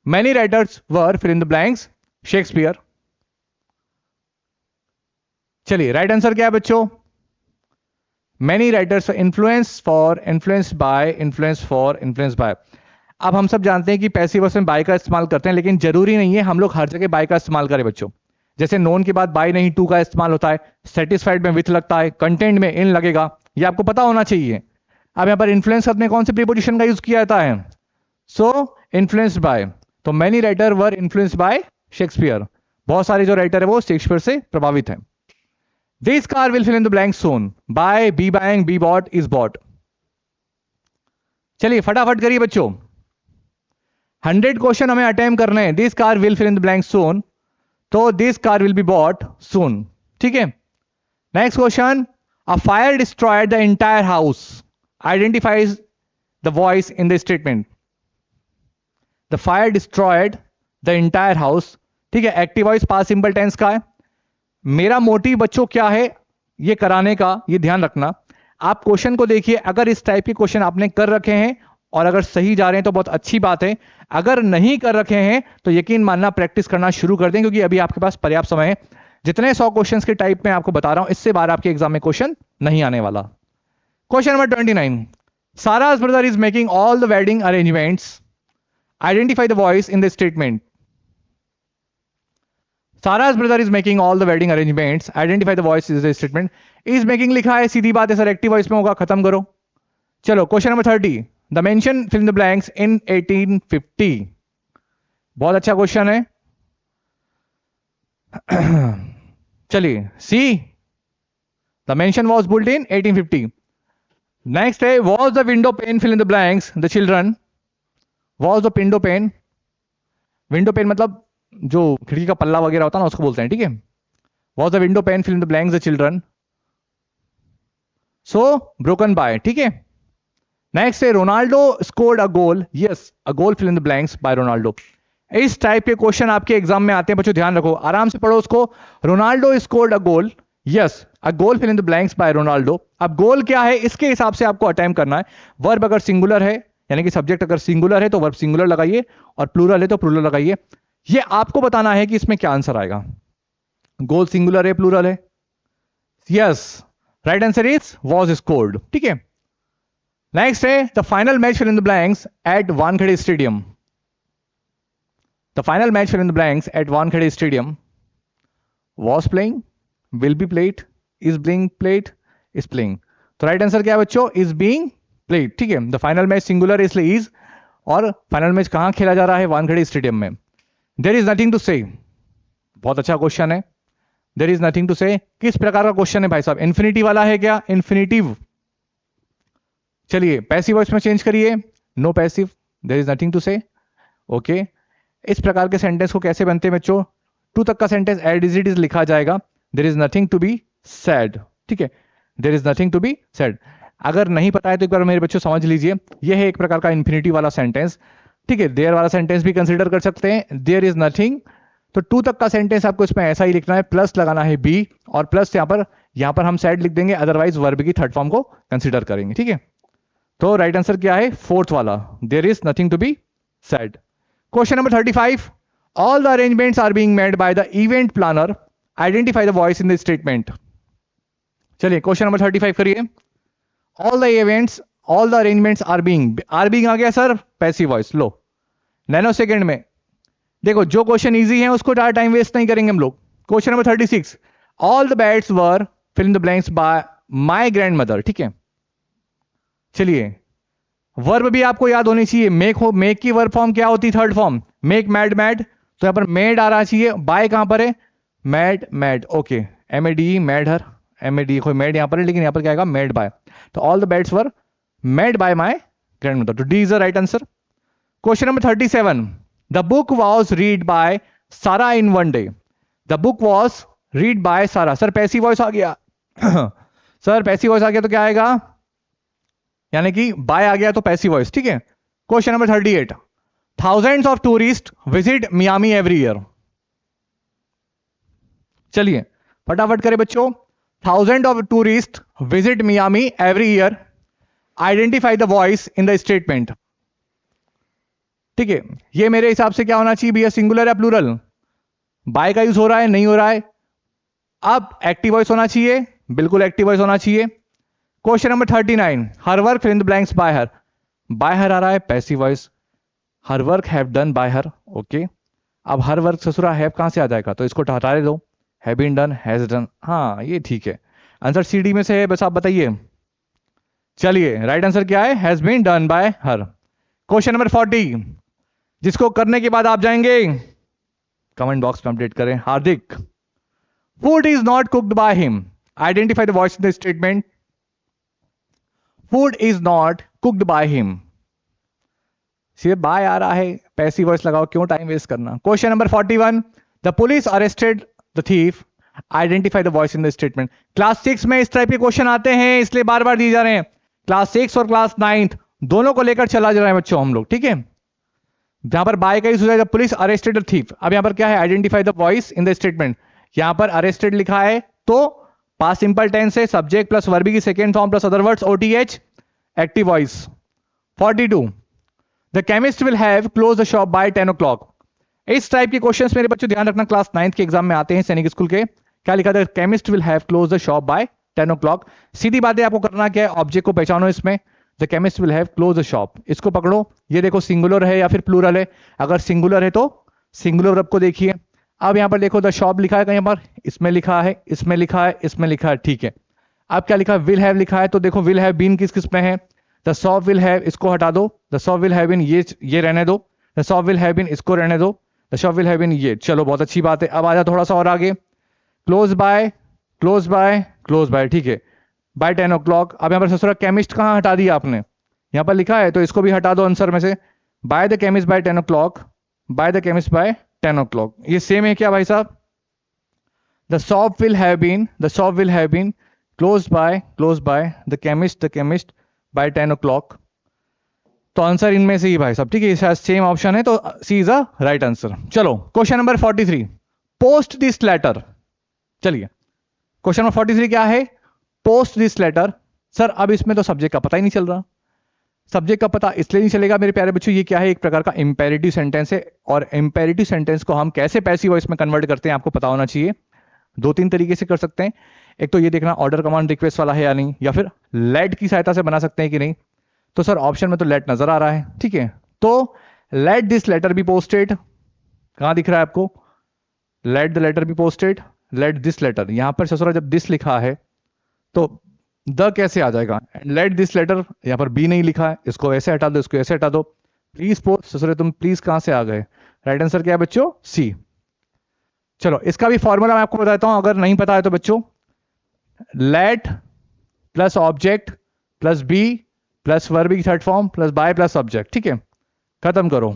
Many writers were fill in the blanks Shakespeare. चलिए right answer क्या है बच्चों, many writers influence for, influence by, influence for, influence by. अब हम सब जानते हैं कि पैसिव वॉइस में बाय का इस्तेमाल करते हैं, लेकिन जरूरी नहीं है हम लोग हर जगह बाय का इस्तेमाल करें बच्चों। जैसे नोन के बाद बाय नहीं, टू का इस्तेमाल होता है। सेटिस्फाइड में विथ लगता है, कंटेंट में इन लगेगा, ये आपको पता होना चाहिए। अब यहां पर इन्फ्लुएंस करने कौन से प्रीपोजिशन का यूज किया जाता है, सो इन्फ्लुएंस्ड बाय। तो many writer were influenced by Shakespeare. बहुत सारे जो राइटर है वो शेक्सपियर से प्रभावित है। This car will fill in the blank soon, by, be buying, be bought, is bought. चलिए फटाफट करिए बच्चों, 100 क्वेश्चन हमें अटेम्प्ट करने हैं। This car will fill in the blank soon, तो this car will be bought soon. ठीक है, next question, a fire destroyed the entire house, identifies the voice in the statement. The fire destroyed the entire house. ठीक है, active voice past simple tense का है। मेरा motive बच्चों क्या है ये कराने का, ये ध्यान रखना। आप क्वेश्चन को देखिए, अगर इस टाइप के क्वेश्चन आपने कर रखे हैं और अगर सही जा रहे हैं तो बहुत अच्छी बात है। अगर नहीं कर रखे हैं तो यकीन मानना प्रैक्टिस करना शुरू कर दें, क्योंकि अभी आपके पास पर्याप्त समय है। जितने 100 क्वेश्चंस के टाइप में आपको बता रहा हूं, इससे बाहर आपके एग्जाम में क्वेश्चन नहीं आने वाला। Question number 29, Sara's brother is making all the wedding arrangements, identify the voice in the statement. Sara's brother is making all the wedding arrangements, identify the voice is the statement। is making लिखा है, सीधी बात है sir, active voice में होगा, खत्म करो। चलो question number 30, the mansion fill in the blanks in 1850। बहुत अच्छा क्वेश्चन है। चलिए C, the mansion was build in 1850। Next है, was the window pane fill in the blanks the children. Was the window pane, window pane मतलब जो खिड़की का पल्ला वगैरह होता है ना, उसको बोलते हैं। ठीक है, was the window pane fill in the blanks the children, so broken by. ठीक है, नेक्स्ट है, Ronaldo scored a goal, yes a goal fill in the blanks by Ronaldo. इस टाइप के क्वेश्चन आपके एग्जाम में आते हैं बच्चों, ध्यान रखो, आराम से पढ़ो उसको। Ronaldo scored a goal, yes a goal fill in the blanks by Ronaldo. अब गोल क्या है इसके हिसाब से आपको अटेम्प्ट करना है। वर्ब अगर सिंगुलर है, यानी कि सब्जेक्ट अगर सिंगुलर है तो वर्ब सिंगुलर लगाइए, और प्लूरल है तो प्लूरल लगाइए। ये आपको बताना है कि इसमें क्या आंसर आएगा। गोल सिंगुलर है, प्लूरल है, yes right answer is was scored. ठीक है, नेक्स्ट है, the final match fill in the blanks at Wankhede stadium. The final match fill in the blanks at Wankhede stadium, was playing, will be played, is being played, is playing. तो right answer क्या है बच्चों, is being played. ठीक है, the final match singular है इसलिए is, और final match कहां खेला जा रहा है, वानखेड़े स्टेडियम में। देयर इज नथिंग टू से, बहुत अच्छा क्वेश्चन है। देयर इज नथिंग टू से किस प्रकार का क्वेश्चन है भाई साहब, इन्फिनिटी वाला है क्या, इन्फिनिटिव। चलिए पैसिव वॉइस में चेंज करिए, no passive, there is nothing to say. Okay, इस प्रकार के सेंटेंस को कैसे बनते हैं बच्चों, टू तक का सेंटेंस एज इट इज लिखा जाएगा, there is nothing to be said. ठीक है, there is nothing to be said. अगर नहीं पता है तो एक बार मेरे बच्चों समझ लीजिए, यह है एक प्रकार का इन्फिनिटी वाला सेंटेंस। ठीक है, देयर वाला सेंटेंस भी कंसीडर कर सकते हैं, देयर इज नथिंग। तो टू तक का सेंटेंस आपको इसमें ऐसा ही लिखना है, प्लस लगाना है बी, और प्लस यहां पर हम सैड लिख देंगे, अदरवाइज वर्ब की थर्ड फॉर्म को कंसीडर करेंगे। ठीक है, तो राइट आंसर क्या है, फोर्थ वाला, there is nothing to be sad. Question number 35, all the arrangements are being made by the event planner, identify the voice in the statement. चलिए क्वेश्चन नंबर 35 करिए, all the events, all the arrangements are being आ गया sir, passive voice. लो nano second में देखो, जो question easy है उसको ज्यादा टाइम वेस्ट नहीं करेंगे हम लोग। Question number 36, all the bats were fill in the blanks by my grandmother. ठीक है, चलिए वर्ब भी आपको याद होनी चाहिए, मेक की वर्ब फॉर्म क्या होती, third form, make mad mad, तो यहां पर मेड आ रहा चाहिए, बाय कहां पर है, mad mad. Okay, MADE mad हर, MAD, कोई मेड यहाँ पर है, लेकिन यहाँ पर क्या आएगा, मेड बाय। तो all the beds were made by my grandmother. तो D is the right answer. Question number 37, the book was read by Sara in one day. The book was read by Sara. Sir passive voice आ गया sir passive voice आ गया तो क्या आएगा, यानी कि बाय आ गया तो पैसिव वॉइस, ठीक है। Question number 38, thousands of tourist visit Miami every year. चलिए फटाफट करें बच्चों, thousand of tourist visit Miami every year, identify the voice in the statement. ठीक है, ये मेरे हिसाब से क्या होना चाहिए भैया, सिंगुलर या प्लूरल? बाय का यूज हो रहा है, नहीं हो रहा है। अब एक्टिव वॉइस होना चाहिए, बिल्कुल एक्टिव वॉइस होना चाहिए। Question number 39, her work fill in the blanks by her. By her आ रहा है, passive voice. Her work have done by her, okay. अब हर वर्क ससुरा हैव कहां से आ जाएगा, तो इसको हटा दो, have been done, has done, हाँ ये ठीक है। आंसर सी डी में से है, बस आप बताइए। चलिए राइट आंसर क्या है, has been done by her. Question number 40, जिसको करने के बाद आप जाएंगे कमेंट बॉक्स में अपडेट करें। Hardik, food is not cooked by him, identify the voice in the statement. Food is not cooked by him, सीधे बाय आ रहा है, पैसिव वॉइस लगाओ, क्यों टाइम वेस्ट करना। Question number 41, the police arrested the thief, identify the voice in the statement. Class 6 में इस type के क्वेश्चन आते हैं, इसलिए बार बार दिए जा रहे हैं। क्लास 6 और क्लास 9 दोनों को लेकर चला जा रहा है बच्चों हम लोग, ठीक है। जहां पर बाय का यूज हो जाएगा, पुलिस अरेस्टेड द थीफ। अब यहां पर क्या है, identify the voice in the statement. यहां पर अरेस्टेड लिखा है तो पास्ट सिंपल टेंस से सब्जेक्ट प्लस वर्ब की second form plus other words, OTH, active voice. 42, the chemist will have close the shop by 10 o'clock। इस टाइप के questions मेरे बच्चों ध्यान रखना, क्लास 9th के एग्जाम में आते हैं सैनिक स्कूल के। क्या लिखा था, chemist will have close the shop by 10 o'clock। सीधी बात है, आपको करना क्या है, ऑब्जेक्ट को पहचानो इसमें। The chemist will have close the shop, इसको पकड़ो, ये देखो सिंगुलर है या फिर प्लूरल है। अगर सिंगुलर है तो सिंगुलर वर्ब को देखिए। अब यहां पर देखो द शॉप लिखा है कहीं पर, इसमें लिखा है, इसमें लिखा है, इसमें लिखा है, ठीक है। अब क्या लिखा है, विल हैव लिखा है, तो देखो विल हैव बीन किस किस में है, द शॉप विल हैव, इसको हटा दो, the shop will have been ये रहने दो, the shop will have been इसको रहने दो, the shop will have been ये। चलो बहुत अच्छी बात है। अब आजा थोड़ा सा और आगे, close by, close by, close by, ठीक है, बाय 10 o'clock। अब यहां पर ससुरा केमिस्ट कहां हटा दिया आपने, यहां पर लिखा है तो इसको भी हटा दो आंसर में से। By the chemist by 10 o'clock, by the chemist by 10 o'clock, ये सेम है क्या भाई साहब। The shop will have been, the shop will have been close by the chemist by 10 o'clock। तो आंसर इनमें से ही भाई साहब, ठीक है, शायद सेम ऑप्शन है, तो C is a right answer. चलो question number 43, post this letter. चलिए क्वेश्चन नंबर 43 क्या है, पोस्ट दिस लेटर। सर अब इसमें तो सब्जेक्ट का पता ही नहीं चल रहा। सब्जेक्ट का पता इसलिए नहीं चलेगा मेरे प्यारे बच्चों, ये क्या है, एक प्रकार का इंपेरेटिव सेंटेंस है, और इंपेरेटिव सेंटेंस को हम कैसे पैसिव वॉइस में कन्वर्ट करते हैं आपको पता होना चाहिए। 2-3 तरीके से कर सकते हैं। एक तो ये देखना ऑर्डर कमांड रिक्वेस्ट वाला है या नहीं, या फिर लेट की सहायता से बना सकते हैं कि नहीं। तो सर ऑप्शन में तो लेट नजर आ रहा है, ठीक है, तो let this letter be posted, कहां दिख रहा है आपको, let the letter be posted, let this letter. यहां पर ससुरा जब दिस लिखा है तो द कैसे आ जाएगा, लेट दिस लेटर, यहां पर बी नहीं लिखा है, इसको ऐसे हटा दो, इसको ऐसे हटा दो। प्लीज पोस्ट, ससुरे तुम प्लीज कहां से आ गए, राइट आंसर क्या है बच्चों, सी। चलो इसका भी फॉर्मूला मैं आपको बताता हूं, अगर नहीं पता है तो बच्चों, let plus object plus be plus verb की third form plus by plus object, ठीक है, खत्म करो।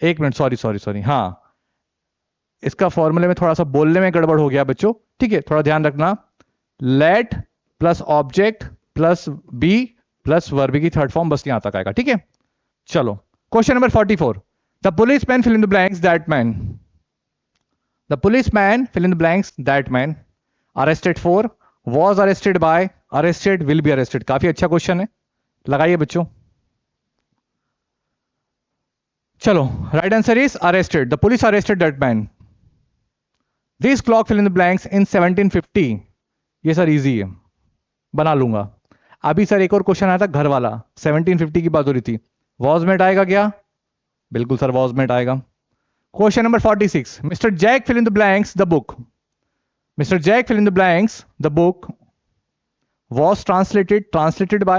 एक मिनट, सॉरी, हाँ इसका फॉर्मूले में थोड़ा सा बोलने में गड़बड़ हो गया बच्चों, ठीक है, थोड़ा ध्यान रखना। Let plus object plus be plus verb की थर्ड फॉर्म, बस यहां तक आएगा, ठीक है। चलो question number 44, the police man fill in the blanks that man. The police man fill in the blanks that man arrested for, was arrested by, arrested, will be arrested. काफी अच्छा question है, लगाइए बच्चों। चलो right answer is arrested, the police arrested that man. This clock fill in the blanks इन 1750। ये sir easy है, बना लूंगा। अभी सर एक और क्वेश्चन आया था घर वाला, 1750 की बात हो रही थी, वॉज मेट आएगा क्या, बिल्कुल सर वॉज मेट आएगा। Question number 46, mister Jack fill in the blanks the book. Mister Jack fill in the blanks the book was translated by,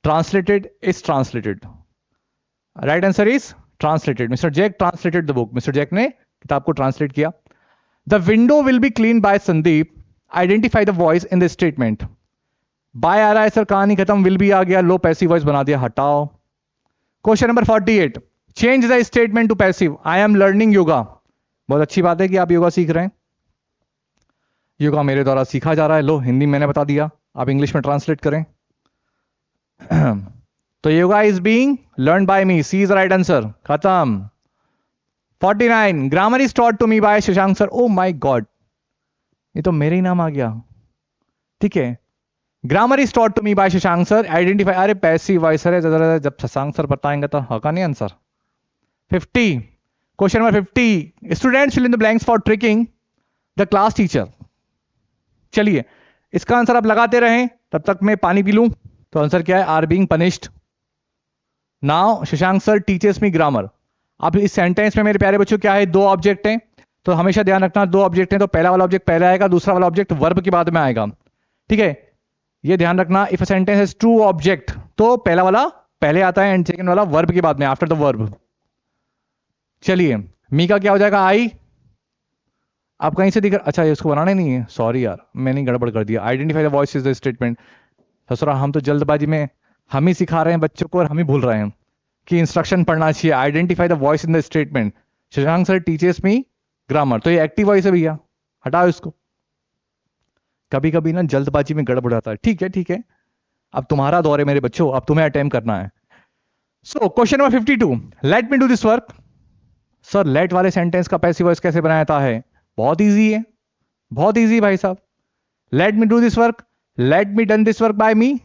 translated is translated, right answer is translated, Mr. Jack translated the book, Mr. Jack ने किताब को translate किया। The window will be clean by Sandeep, identify the voice in the statement. By आ रहा है sir, कहानी खत्म, will be आ गया, लो पैसिव वॉइस बना दिया, हटाओ। Question number 48, change the statement to passive. I am learning yoga. बहुत अच्छी बात है कि आप योगा सीख रहे हैं, योगा मेरे द्वारा सीखा जा रहा है। लो, हिंदी मैंने बता दिया, आप इंग्लिश में ट्रांसलेट करें। तो yoga is being learn by me, C is right answer, खत्म। 49, grammar is taught to me by Shashank sir. Oh my God, ये तो मेरे ही नाम आ गया। ठीक है, grammar is taught to me by Shashank sir, identify. अरे पैसिव वॉइस है, जब शशांक सर बताएंगे तो होगा नहीं answer. 50, question number 50, students fill in the blanks for tricking the class teacher. चलिए, इसका आंसर आप लगाते रहें, तब तक मैं पानी पी लूं। तो आंसर क्या है? Are being punished. Now Shashank sir teachers me grammar. अब इस सेंटेंस में मेरे प्यारे बच्चों क्या है? दो ऑब्जेक्ट हैं, तो हमेशा ध्यान रखना, दो ऑब्जेक्ट हैं तो पहला वाला ऑब्जेक्ट पहले आएगा, दूसरा वाला ऑब्जेक्ट वर्ब के बाद में आएगा। ठीक है, ये ध्यान रखना। If a sentence has two object तो पहला वाला पहले आता है एंड सेकंड वाला वर्ब के बाद में, आफ्टर द वर्ब। चलिए, मी का क्या हो जाएगा? आई। आप कहीं से दिख, अच्छा ये उसको बनाना ही नहीं है, सॉरी यार, मैंने गड़बड़ कर दिया। Identify the voice is the statement. ससुरा, हम तो जल्दबाजी में हम ही सिखा रहे हैं बच्चों को और हम ही भूल रहे हैं कि इंस्ट्रक्शन पढ़ना चाहिए। Identify the voice in the statement. Shashank sir teachers me grammar, तो ये एक्टिव वॉइस है भैया, हटाओ इसको। कभी कभी ना जल्दबाजी में गड़बड़ आता है। ठीक है ठीक है, अब तुम्हारा दौर है मेरे बच्चों, अब तुम्हें अटेम्प्ट करना है। So question number 52, let me do this work. Sir, let वाले सेंटेंस का पैसिव वॉइस कैसे बनाया जाता है? बहुत इजी है, बहुत इजी भाई साहब। Let me do this work, let me done this work by me,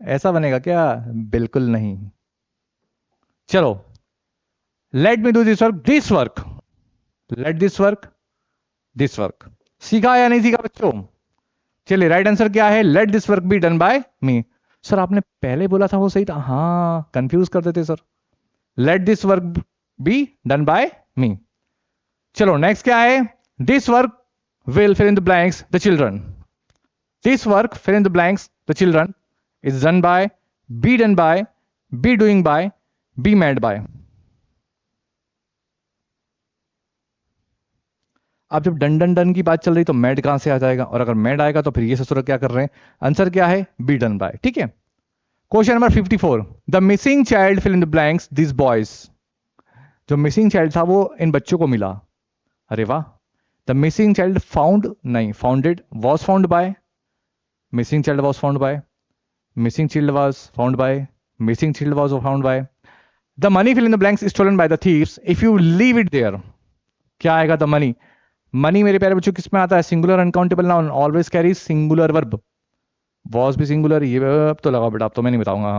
ऐसा बनेगा क्या? बिल्कुल नहीं। चलो, let me do this work, this work, let this work, this work. सीखा या नहीं सीखा बच्चों? चलिए, राइट आंसर क्या है? Late this work be done by me. Sir, आपने पहले बोला था वो सही था। हाँ, कंफ्यूज करते थे sir. Let this work be done by me. चलो, नेक्स्ट क्या है? This work will fill in the blanks the children. This work fill in the blanks the children is done by, be done by, be doing by, be made by. अब जब done done done की बात चल रही तो mad कहां से आ जाएगा? और अगर मैड आएगा तो फिर ये ससुर क्या कर रहे हैं? आंसर क्या है? Be done by. ठीक है, question number 54, the missing child fill in the blanks this boys. जो मिसिंग चाइल्ड था वो इन बच्चों को मिला। अरे वाह। The missing child found, नहीं, founded, was found by, missing child was found by, missing child was found by, missing child was found by. The money fill in the blanks is stolen by the thieves. If you leave it there, क्या आएगा? The money. Money मेरे प्यारे बच्चों किस में आता है? Singular uncountable noun, always carries singular verb. was भी सिंगुलर, ये अब तो लगाओ बेटा, अब तो मैं नहीं बताऊंगा।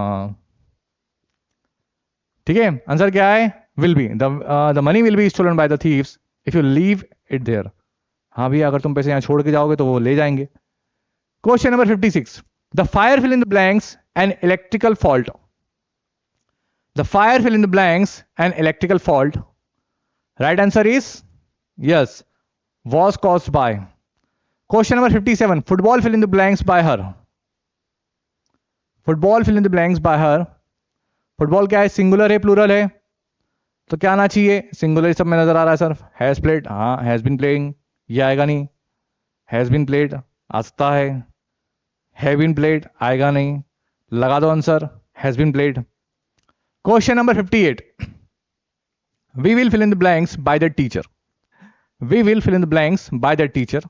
ठीक है, आंसर क्या है? Will be. The money will be stolen by the thieves if you leave it there. हाँ भैया, अगर तुम पैसे यहां छोड़ के जाओगे तो वो ले जाएंगे। Question number 56, the fire fill in the blanks an electrical fault. The fire fill in the blanks an electrical fault. Right answer is yes, was caused by. Question number 57, football fill in the blanks by her. Football fill in the blanks by her. Football क्या है? Singular है, plural है, तो क्या आना चाहिए? Singular सब में नजर आ रहा है सर। हैज प्लेड, हाँ, हैज बीन प्लेइंग, ये आएगा नहीं। हैज बीन प्लेड आ सकता है, हैव बीन प्लेड आएगा नहीं, लगा दो answer, has been played. Question number 58, we will fill in the blanks by the teacher. We will fill in the blanks by the teacher.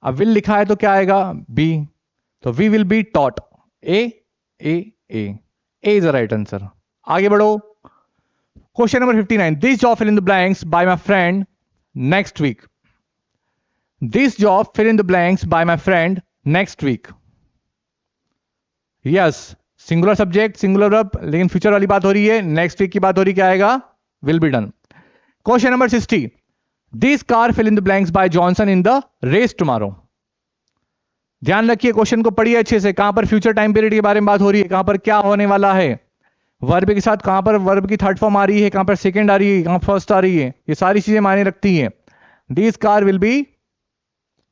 अब विल लिखा है तो क्या आएगा? बी, तो we will be taught. A A A A is the right answer. आगे बढ़ो। Question number 59, this job fill in the blanks by my friend next week. This job fill in the blanks by my friend next week. Yes, singular subject, singular verb, लेकिन future वाली बात हो रही है, next week की बात हो रही, क्या आएगा? Will be done. Question number 60, this car fill in the blanks by Johnson in the race tomorrow. ध्यान रखिए, क्वेश्चन को पढ़िए अच्छे से। कहां पर फ्यूचर टाइम पीरियड के बारे में बात हो रही है, कहां पर क्या होने वाला है, वर्ब के साथ कहां पर वर्ब की थर्ड फॉर्म आ रही है, कहां पर सेकंड आ रही है, कहां फर्स्ट आ रही है, ये सारी चीजें मायने रखती हैं। This car will be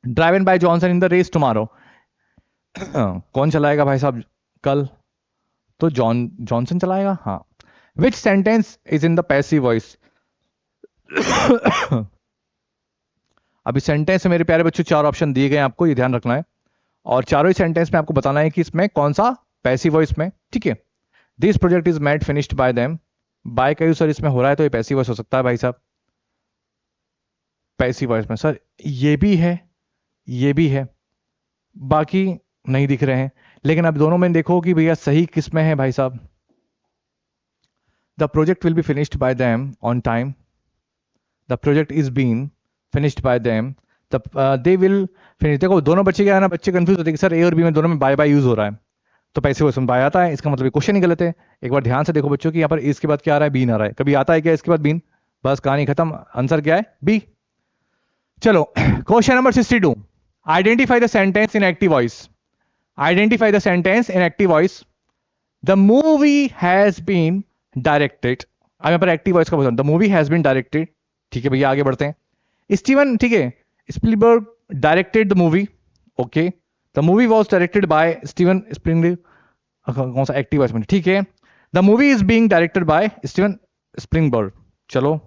driven by Johnson in the race tomorrow. कौन चलाएगा भाई साहब कल? तो जॉनसन चलाएगा। हाँ। Which sentence is in the passive voice? अभी सेंटेंस में मेरे प्यारे बच्चों 4 ऑप्शन दिए गए हैं, आपको ये ध्यान रखना है, और चारों ही सेंटेंस में आपको बताना है कि इसमें कौन सा पैसिव वॉइस में, ठीक है। This project is made finished by them, by का यूज सर इसमें हो रहा है तो ये पैसिव वॉइस हो सकता है भाई साहब। पैसिव वॉइस में सर ये भी है, ये भी है, बाकी नहीं दिख रहे हैं, लेकिन अब दोनों में देखो कि भैया सही किस में है भाई साहब। The project will be finished by them on time, the project is been finished by them, they will finish. देखो दोनों बच्चे क्या है ना, बच्चे कंफ्यूज होते हैं कि सर ए और बी में दोनों में बाय बाय यूज हो रहा है, तो पैसे वॉइस में बाय आता है, इसका मतलब ये क्वेश्चन ही गलत है। एक बार ध्यान से देखो बच्चों कि यहाँ पर इसके बाद क्या आ रहा है, बीन आ रहा है। कभी आता है क्या इसके बाद बीन? बस कहानी खत्म, आंसर क्या है? बी। चलो question number 62, identify the sentence in active voice. Identify the sentence in active voice. The movie has been directed. अब यहाँ पर एक्टिव वॉइस का बोलता हूं, the movie has been directed, ठीक है भैया आगे बढ़ते हैं। स्टीवन, ठीक है, Spielberg directed the movie, okay, the movie was directed by Steven Springberg. कौन सा एक्टिव वॉइस में, ठीक है, the movie is being directed by Steven Springberg. चलो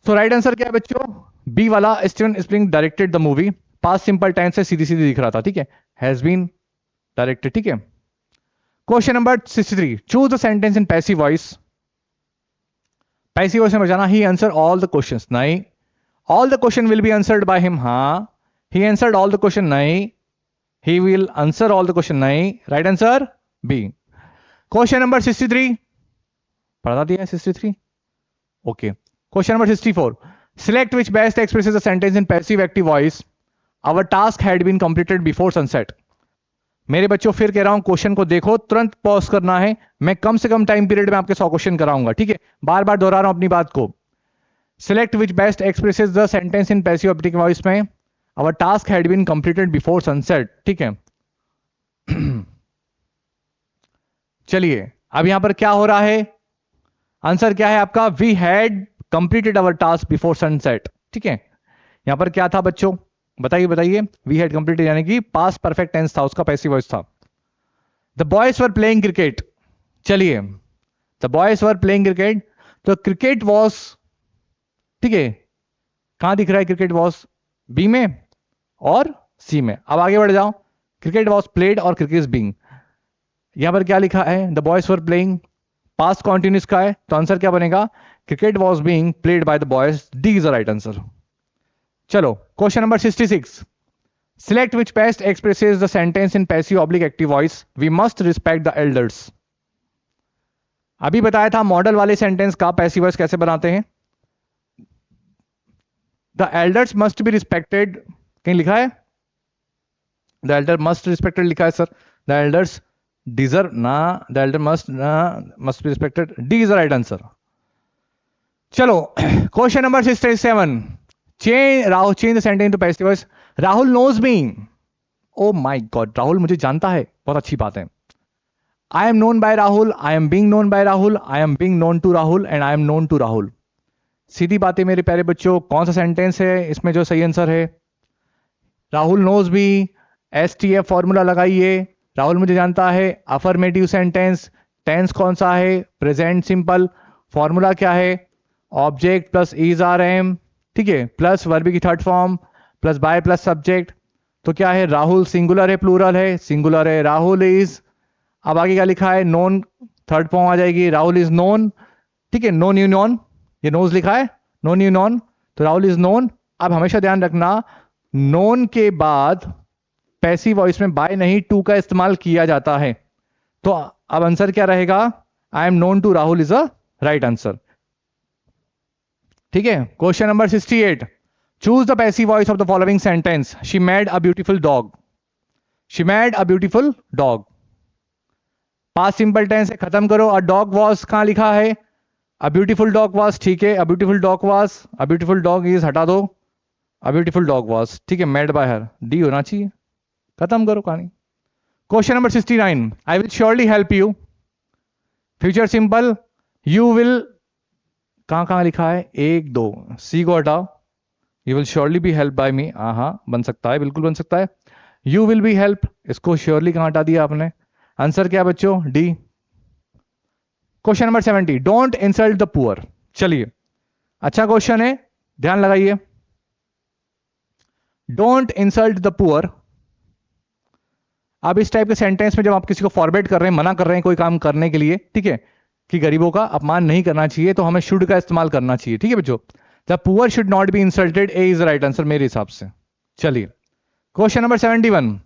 सो राइट आंसर क्या है बच्चों? बी वाला, Steven spring directed the movie. Past simple tense से सीधी सीधी दिख रहा था, ठीक है, हैज बीन डायरेक्टेड, ठीक है। Question number 63, choose the sentence in passive voice. Passive voice में बजाना, he answer all the questions, नहीं, all the question will be answered by him, हाँ, he answered all the question, नहीं, he will answer all the question, नहीं, right answer B। Question number 63 पढ़ा दिया है 63, okay. Question number 64, select which best expresses the sentence in passive active voice, our task had been completed before sunset। मेरे बच्चों फिर कह रहा हूं, क्वेश्चन को देखो, तुरंत पॉज करना है, मैं कम से कम टाइम पीरियड में आपके 100 क्वेश्चन कराऊंगा, ठीक है, बार बार दोहरा रहा हूं अपनी बात को। select which best expresses the sentence in passive active voice में our task had been completed before sunset, ठीक है। चलिए अब यहां पर क्या हो रहा है, आंसर क्या है आपका? we had completed our task before sunset, ठीक है। यहां पर क्या था बच्चों, बताइए बताइए, we had completed यानी कि पास्ट परफेक्ट टेंस था, उसका पैसिव वॉइस था। the boys were playing cricket, चलिए the boys were playing cricket, तो क्रिकेट वॉज, ठीक है, कहां दिख रहा है क्रिकेट वॉज? बी में और सी में। अब आगे बढ़ जाओ, क्रिकेट वॉज प्लेड और क्रिकेट इज बीइंग। यहां पर क्या लिखा है? The boys were playing, past continuous का है, तो आंसर क्या बनेगा? Cricket was being played by the boys, D is the right answer. चलो question number 66, select which best expresses the sentence in passive oblique active voice, we must respect the elders. अभी बताया था model वाले sentence का passive voice कैसे बनाते हैं। The elders must be respected, कहीं लिखा है द एल्डर मस्ट रिस्पेक्टेड, लिखा है सर, द एल्डर्स डिजर्व ना, the elder must be respected, D is the right answer. चलो question number 67, Rahul change the sentence into passive voice. Rahul knows me, oh my god, Rahul मुझे जानता है, बहुत अच्छी बात है। I am known by Rahul, I am being known by Rahul, I am being known to Rahul and I am known to Rahul. सीधी बात है मेरे प्यारे बच्चों, कौन सा सेंटेंस है इसमें जो सही आंसर है? Rahul knows me, STF formula लगाइए, राहुल मुझे जानता है, अफर्मेटिव सेंटेंस, टेंस कौन सा है? प्रेजेंट सिंपल, फॉर्मूला क्या है? Object plus is are am, ठीक है, प्लस वर्ब की third form plus by plus subject, तो क्या है? राहुल सिंगुलर है प्लूरल है? सिंगुलर है, राहुल इज। अब आगे क्या लिखा है? नोन, थर्ड फॉर्म आ जाएगी, राहुल इज नोन, ठीक है, नोन यू नोन, ये नोज लिखा है, नोन यू नोन, तो राहुल इज नोन। अब हमेशा ध्यान रखना, नोन के बाद पैसिव वॉइस में बाय नहीं टू का इस्तेमाल किया जाता है, तो अब आंसर क्या रहेगा? I am known to Rahul is a right answer, ठीक है। Question number 68, choose the passive voice of the following sentence, she made a beautiful dog. She made a beautiful dog, past simple tense से खत्म करो। A dog was कहां लिखा है? अ beautiful dog was, ठीक है, अ beautiful dog was, a beautiful dog is हटा दो, अ ब्यूटीफुल डॉग वॉज, ठीक है, मेड बाय हर, डी होना चाहिए, खत्म करो कहानी। Question number 69, I will surely help you, future simple, you will कहां कहां लिखा है? 1 2, सी को हटाओ, you will surely be help by me, हाँ बन सकता है, बिल्कुल बन सकता है। यू विल बी हेल्प, इसको श्योरली कहां हटा दिया आपने? आंसर क्या बच्चों? D. Question number 70, don't insult the poor. चलिए अच्छा क्वेश्चन है, ध्यान लगाइए, डोंट इंसल्ट द पुअर। अब इस टाइप के सेंटेंस में जब आप किसी को फॉरवर्ड कर रहे हैं, मना कर रहे हैं कोई काम करने के लिए, ठीक है, कि गरीबों का अपमान नहीं करना चाहिए, तो हमें शुड का इस्तेमाल करना चाहिए। ठीक है बच्चों, the poor should not be insulted, A is right answer मेरे हिसाब से। चलिए question number 71,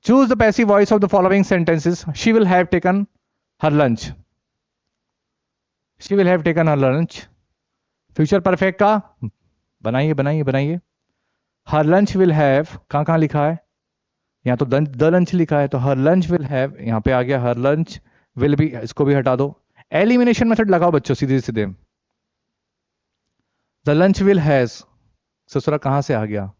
choose the passive voice of the following sentences. She will have taken her lunch, she will have taken her lunch. Future perfect का बनाइए बनाइए बनाइए। हर lunch will have कहां कहां लिखा है, यहाँ तो द लंच लिखा है, तो हर लंच विल हैव यहां पे आ गया, हर लंच विल बी, इसको भी हटा दो। एलिमिनेशन मेथड लगाओ बच्चों सीधे सीधे। द लंच विल हैज, ससुरा कहां से आ गया,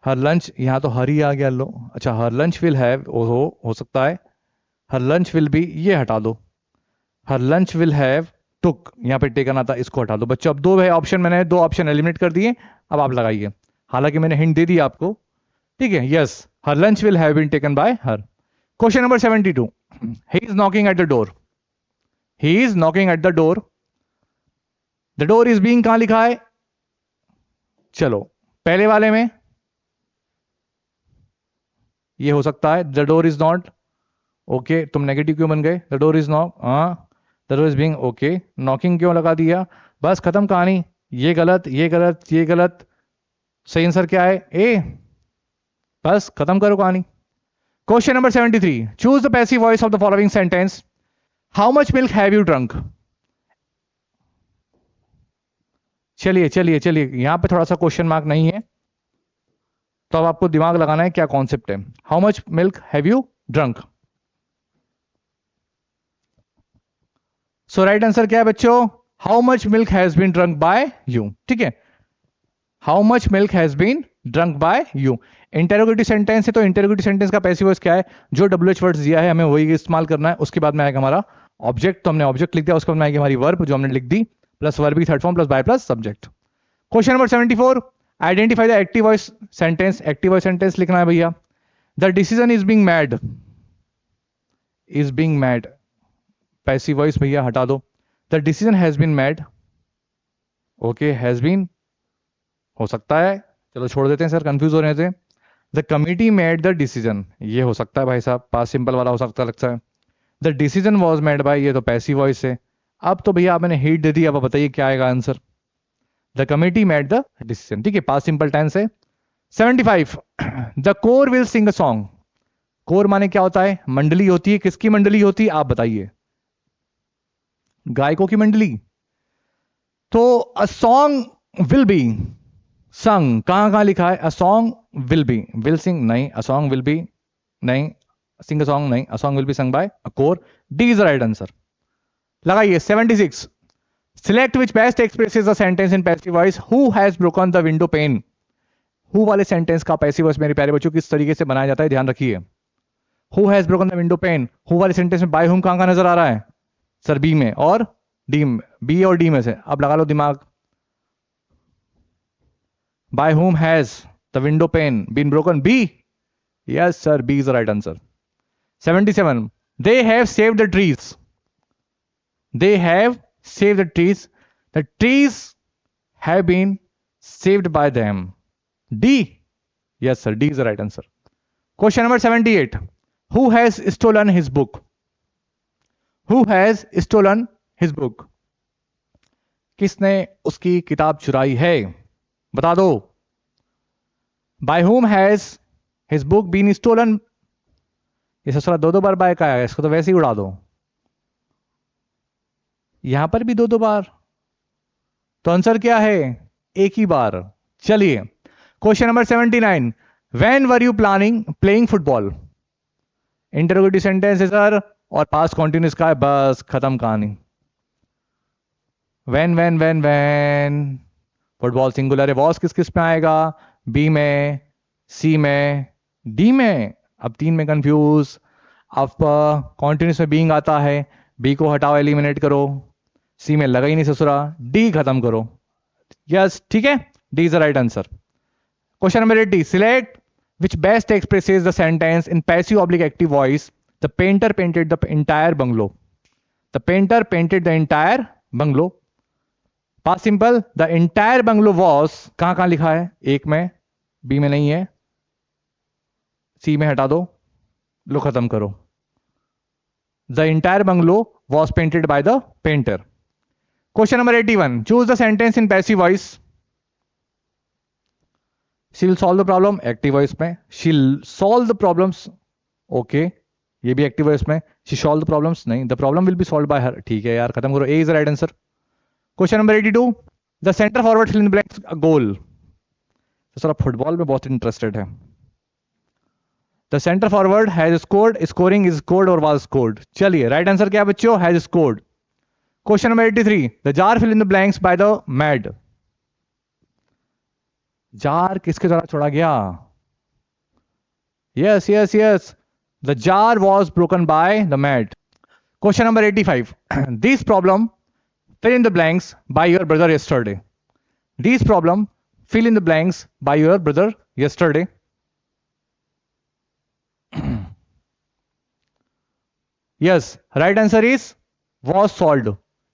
हर लंच, यहां तो हर ही आ गया लो। अच्छा हर लंच विल हैव हो सकता है, हर लंच विल बी ये हटा दो, हर लंच विल हैव टुक, यहां पे टेकन आता, इसको हटा दो। बच्चों अब दो है ऑप्शन, मैंने दो ऑप्शन एलिमिनेट कर दिए, अब आप लगाइए। हालांकि मैंने हिंट दे दी आपको, ठीक है। Yes, her lunch will have been taken by her. Question number 72, he is knocking at the door, he is knocking at the door, the door is being कहां लिखा है, चलो पहले वाले में ये हो सकता है, the door is not, okay तुम नेगेटिव क्यों बन गए, द डोर इज नॉक, हाँ the door is being, okay knocking क्यों लगा दिया, बस खत्म कहानी, ये गलत ये गलत ये गलत, सही आंसर क्या है, ए, बस खत्म करो कहानी। Question number 73, choose the passive voice of the following sentence. How much milk have you drunk. चलिए चलिए चलिए, यहां पे थोड़ा सा क्वेश्चन मार्क नहीं है, तो अब आपको दिमाग लगाना है क्या कॉन्सेप्ट है। How much milk have you drunk, so right answer क्या है बच्चों, how much milk has been drunk by you. ठीक है, how much milk has been drunk by you. Interrogative sentence है, तो इंटेरोगेटिव सेंटेंस का पैसिव वॉइस क्या है, जो WH वर्ड्स दिया है हमें वही इस्तेमाल करना है। उसके बाद में आएगा हमारा ऑब्जेक्ट, तो हमने ऑब्जेक्ट लिख दिया, उसके बाद में आएगी हमारी वर्ब जो हमने लिख दी, प्लस वर्ब की third form plus by plus subject. Question number 74, identify the active voice sentence. Active voice sentence लिखना है भैया। The decision is being made, is being made, passive voice भैया हटा दो। The decision has been made, okay has been हो सकता है, चलो छोड़ देते हैं सर, कंफ्यूज हो रहे थे। The committee made the decision, ये हो सकता है भाई साहब, पास सिंपल वाला हो सकता लगता है। The decision was made by, ये तो पैसिव वॉइस है। अब तो भैया मैंने हिट दे दी, अब बताइए क्या आएगा answer, the committee made the decision. ठीक है, पास सिंपल टेंस है। 75, the core will sing a song. Core माने क्या होता है, मंडली होती है, किसकी मंडली होती है आप बताइए, गायकों की मंडली। तो अ सॉन्ग विल बी संग, कहां कहां लिखा है, a song will be, will sing नहीं, अ सॉन्ग विल बी नहीं, सिंग अ सॉन्ग नहीं, a song will be sung by a core, D is the right answer. लगाइए 76, select which best expresses the sentence in passive voice, who has broken the window pen. Who वाले sentence का passive voice मेरे प्यारे बच्चों किस तरीके से बनाया जाता है, ध्यान रखिए। Who has broken the window pen, who वाले सेंटेंस में बाय हुम कहां कहां नजर आ रहा है, सर बी में और डी में, बी और डी में से, अब लगा लो दिमाग। By whom has the window pane been broken? B. Yes, sir. B is the right answer. 77. They have saved the trees. They have saved the trees. The trees have been saved by them. D. Yes, sir. D is the right answer. Question number 78. Who has stolen his book? Who has stolen his book? किसने उसकी किताब चुराई है, बता दो। By whom has his book been stolen? ये ससुरा दो बार बाय का आया, इसको तो वैसे ही उड़ा दो। यहां पर भी दो बार, तो आंसर क्या है, एक ही बार। चलिए question number 79, when were you playing football. Interrogative sentence है सर, और पास्ट कॉन्टिन्यूस का है, बस खत्म कहानी। व्हेन फुटबॉल सिंगुलर है, वॉस किस किस में आएगा, बी में, सी में, डी में, अब 3 में कंफ्यूज। अब कॉन्टिन्यूस में बीइंग आता है, बी को हटाओ एलिमिनेट करो, सी में लगा ही नहीं ससुरा, डी खत्म करो। यस ठीक है, D is the right answer. Question number 80, select which best expresses the sentence in passive oblique active voice, the painter painted the entire bungalow. The painter painted the entire bungalow, pass simple, the entire bungalow was कहां कहां लिखा है, एक में, B में नहीं है, सी में हटा दो, लो खत्म करो। The entire bungalow was painted by the painter. Question number 81, choose the sentence in passive voice. She will solve the problem, active voice में she solve the problems, okay ये भी एक्टिव वॉइस में। शी सॉल्व द प्रॉब्लम्स नहीं, the problem will be solve by her, ठीक है यार खत्म करो, A is the right answer. Question number 82, the centre forward fill in the blanks goal. तो सर फुटबॉल में बहुत इंटरेस्टेड है। The centre forward has scored, scoring is scored और वाज स्कोर्ड। चलिए राइट आंसर क्या बच्चों, has scored. Question number 83, the jar fill in the blanks by the maid. Jar किसके द्वारा छोड़ा गया? Yes yes yes, the jar was broken by the maid. Question number 85, this problem fill in the blanks by your brother yesterday. These problem fill in the blanks by your brother yesterday. Yes, right answer is was solved.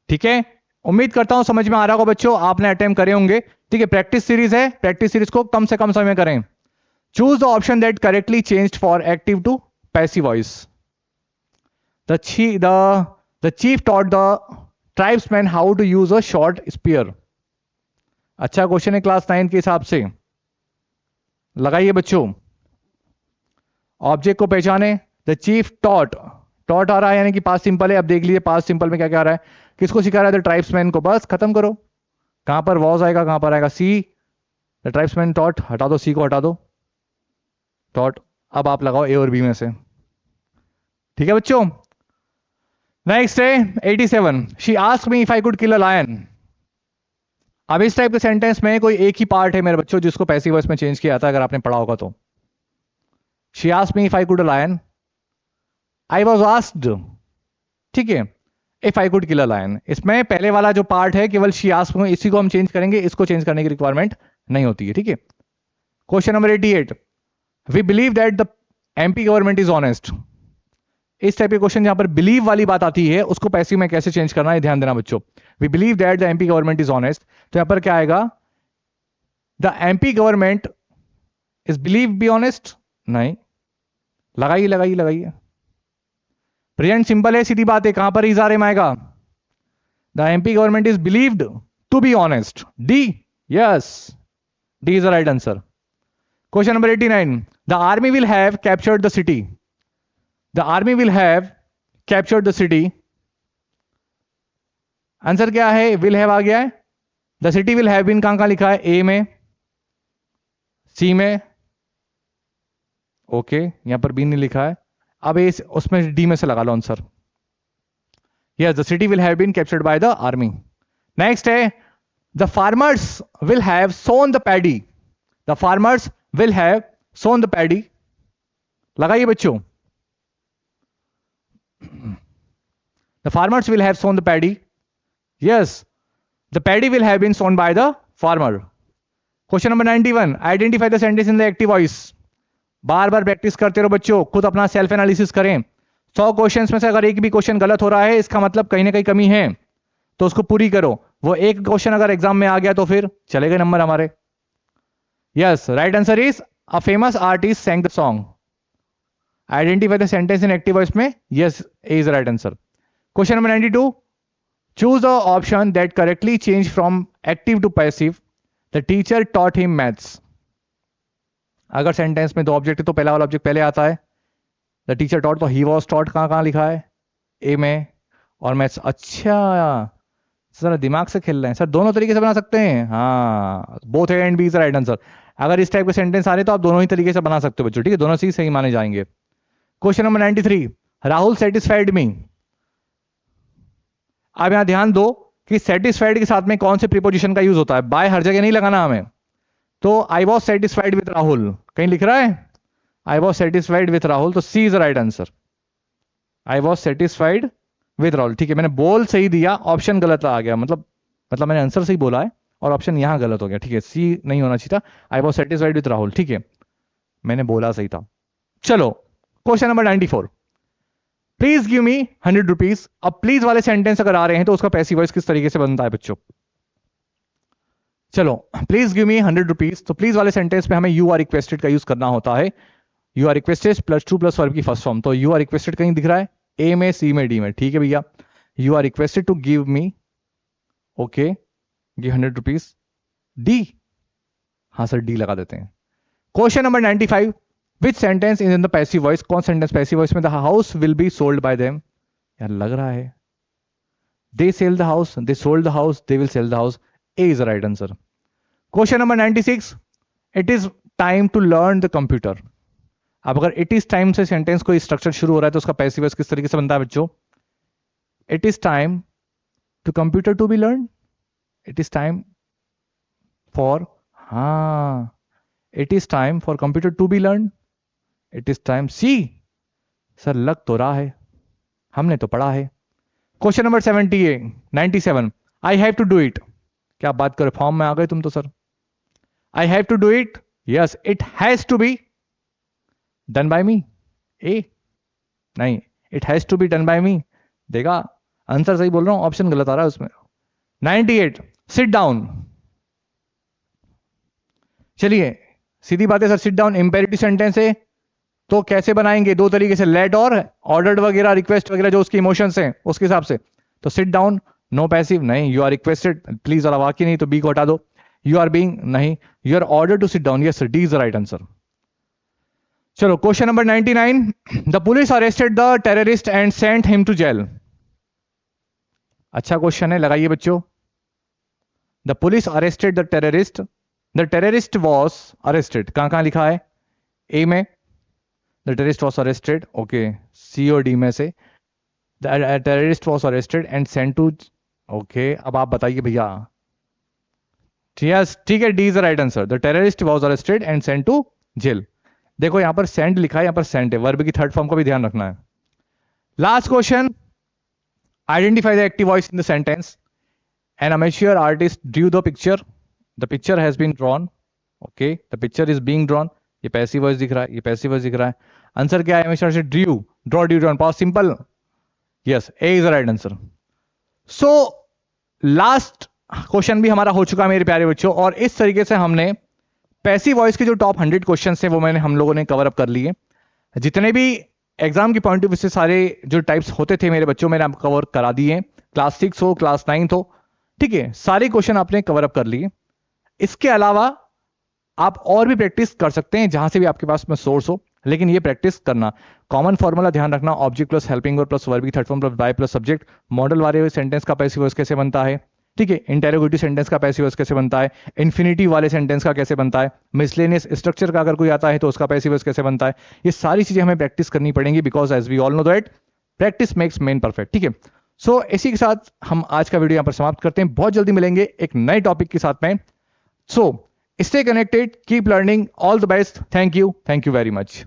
ठीक है, उम्मीद करता हूं समझ में आ रहा होगा बच्चों, आपने अटेम्प्ट करे होंगे। ठीक है, प्रैक्टिस सीरीज है, प्रैक्टिस सीरीज को कम से कम समय में करें। Choose the option that correctly changed for active to passive voice. The chief taught the tribesman how to use a short spear. अच्छा क्वेश्चन है क्लास 9 के हिसाब से, लगाइए बच्चों। ऑब्जेक्ट को पहचाने, द चीफ टॉट, टॉट आ रहा है यानी कि पास्ट सिंपल है। अब देख लीजिए पास्ट सिंपल में क्या क्या आ रहा है, किसको सिखा रहा है? द ट्राइब्समैन को, बस खत्म करो। कहां पर वॉज आएगा, कहां पर आएगा? सी, द ट्राइब्समैन टॉट, हटा दो सी को, हटा दो टॉट। अब आप लगाओ ए और बी में से, ठीक है बच्चों। नेक्स्ट है 87, she asked me if I could kill a lion. अब इस टाइप के सेंटेंस में कोई एक ही पार्ट है मेरे बच्चों जिसको पैसिव वॉइस में चेंज किया था, अगर आपने पढ़ा होगा तो। She asked me if I could a lion, I was asked, ठीक है, if I could kill a lion. इसमें पहले वाला जो पार्ट है केवल शी आस्क्ड में, इसी को हम चेंज करेंगे, इसको चेंज करने की रिक्वायरमेंट नहीं होती है, ठीक है। Question number 88, we believe that the MP government is honest. इस टाइप के क्वेश्चन जहां पर बिलीव वाली बात आती है उसको पैसिव में कैसे चेंज करना है, ध्यान देना बच्चों। We believe that the MP government is honest, तो यहां पर क्या आएगा? The MP government is believe be honest, नहीं, लगाइए लगाइए लगाइए। प्रेजेंट सिंपल है, सीधी बात है, कहां पर इज आर एम आएगा? The MP government is believed to be honest, D, yes D is the right answer. Question number 89, the army will have captured the city. The army will have captured the city. Answer क्या है? will have आ गया है। The city will have been कहां लिखा है? A में, C में, okay यहां पर B नहीं लिखा है। अब उसमें D में से लगा लो answer. Yes, the city will have been captured by the army. Next है, the farmers will have sown the paddy. The farmers will have sown the paddy. लगाइए बच्चों। The farmers will have sown the paddy. Yes, the paddy will have been sown by the farmer. Question number 91, identify the sentence in the active voice. Bar bar practice करते रहो बच्चों, खुद अपना self analysis करें। 100 questions में से अगर एक भी क्वेश्चन गलत हो रहा है, इसका मतलब कहीं ना कहीं कमी है, तो उसको पूरी करो। वो एक क्वेश्चन अगर एग्जाम में आ गया तो फिर चलेगा नंबर हमारे। Yes, right answer is a famous artist sang the song. Identify the sentence in active voice में, yes, A is the right answer. Question number 92, choose the option that correctly changed from active to passive. The teacher taught him maths. अगर sentence में दो object है तो पहला वाला object पहले आता है। द टीचर टॉट, तो ही वॉज टॉट कहां लिखा है? ए में, और मैथ्स। अच्छा सर दिमाग से खेल रहे हैं सर, दोनों तरीके से बना सकते हैं। हाँ, both A and B is the right answer. अगर इस टाइप के सेंटेंस आ रहे तो आप दोनों ही तरीके से बना सकते हो बच्चों, ठीक है, दोनों से सही माने जाएंगे। क्वेश्चन नंबर 93, राहुल सेटिस्फाइड मी। अब यहां ध्यान दो कि सेटिस्फाइड के साथ में कौन से प्रीपोजिशन का यूज होता है। बाय हर जगह नहीं लगाना हमें। तो I was satisfied with Rahul, कहीं लिख रहा है I was satisfied with Rahul, तो C is the right answer. I was satisfied with Rahul, ठीक है, मैंने बोल सही दिया, ऑप्शन गलत आ गया, मतलब मैंने आंसर सही बोला है और ऑप्शन यहां गलत हो गया, ठीक है, सी नहीं होना चाहिए था। आई वॉज सेटिस्फाइड विथ राहुल, ठीक है, मैंने बोला सही था। चलो question number 94, please give me 100 rupees. अब प्लीज वाले सेंटेंस अगर आ रहे हैं तो उसका पैसिव वॉइस किस तरीके से बनता है बच्चों? चलो, प्लीज गिव मी 100 रुपीज। तो प्लीज वाले सेंटेंस पे हमें यू आर रिक्वेस्टेड का यूज करना होता है। You are requested plus to plus verb की फर्स्ट फॉर्म। तो यू आर रिक्वेस्टेड कहीं दिख रहा है, ए में, सी में, डी में। ठीक है भैया, you are requested to give me, okay, give 100 rupees. D, हाँ सर डी लगा देते हैं। Question number 95, which sentence is in the passive voice? कौन सेंटेंस पैसिव वॉइस में? The house will be sold by them. यार लग रहा है they sell the house, they sold the house, they will sell the house. A is the right answer. Question number 96, it is time to learn the computer. अब अगर it is time से sentence कोई structure शुरू हो रहा है तो उसका पैसिव वॉइस किस तरीके से बनता है बच्चों? It is time to computer to be learn, it is time for, हाँ, it is time for computer to be learn, it is time. C sir लग तो रहा है, हमने तो पढ़ा है। Question number 97, I have to do it. क्या बात करें, फॉर्म में आ गए तुम तो sir. I have to do it, yes, it has to be done by me. ए नहीं, it has to be done by me देगा। आंसर सही बोल रहा हूं, ऑप्शन गलत आ रहा है उसमें। 98, सिट डाउन। चलिए सीधी बात है sir, sit down imperative sentence है तो कैसे बनाएंगे? दो तरीके से, लेट और ऑर्डर्ड वगैरह, रिक्वेस्ट वगैरह, जो उसके इमोशंस हैं उसके हिसाब से। तो सिट डाउन, नो पैसिव, नहीं, यू आर रिक्वेस्टेड, प्लीज वाला वाक्य नहीं तो बी को हटा दो। यू आर बीइंग, नहीं, you are order to sit down, yes, D is the right answer. चलो question number 99, the police arrested the terrorist and sent him to jail. अच्छा क्वेश्चन है, लगाइए बच्चों। The police arrested the terrorist was arrested, कहां लिखा है? A में, the terrorist was arrested, okay, C और डी में से the terrorist was arrested and sent to, okay, अब आप बताइए भैया। यस ठीक है, D is the right answer, the terrorist was arrested and sent to jail. देखो यहां पर सेंट लिखा है, यहां पर सेंट है, वर्ब की थर्ड फॉर्म का भी ध्यान रखना है। Last question, identify the active voice in the sentence. An amateur artist drew the picture, the picture has been drawn, okay, the picture is being drawn. ये पैसिव वॉइस दिख रहा है, ये पैसिव वॉइस दिख रहा है। आंसर क्या है? अमेच्योर से Drew, draw, Drew, drawn, past simple, yes, A is the right answer. So last question भी हमारा हो चुका है मेरे प्यारे बच्चों, और इस तरीके से हमने पैसिव वॉइस के जो टॉप 100 क्वेश्चन थे वो हम लोगों ने कवर अप कर लिए। जितने भी एग्जाम की पॉइंट ऑफ व्यू से सारे जो टाइप्स होते थे मेरे बच्चों, मैंने आपको कवर करा दिए। क्लास 6 हो, क्लास 9 हो, ठीक है, सारे क्वेश्चन आपने कवर अप कर लिए। इसके अलावा आप और भी प्रैक्टिस कर सकते हैं जहां से भी आपके पास में सोर्स हो, लेकिन ये प्रैक्टिस करना, कॉमन फॉर्मूला ध्यान रखना, object plus helping verb plus verb की third form plus by plus subject, modal वाले सेंटेंस का पैसिव वॉइस कैसे बनता है, ठीक है, इंटेरोगेटिव सेंटेंस का पैसिव वॉइस कैसे बनता है, इन्फिनिटिव वाले सेंटेंस का कैसे बनता है, मिसलेनियस स्ट्रक्चर का अगर कोई आता है तो उसका पैसिव वॉइस कैसे बनता है। ये सारी चीजें हमें प्रैक्टिस करनी पड़ेंगी, because as we all know that practice makes man perfect, ठीक है। सो इसी के साथ हम आज का वीडियो यहां पर समाप्त करते हैं। बहुत जल्दी मिलेंगे एक नए टॉपिक के साथ में। So stay connected, keep learning, all the best, thank you very much.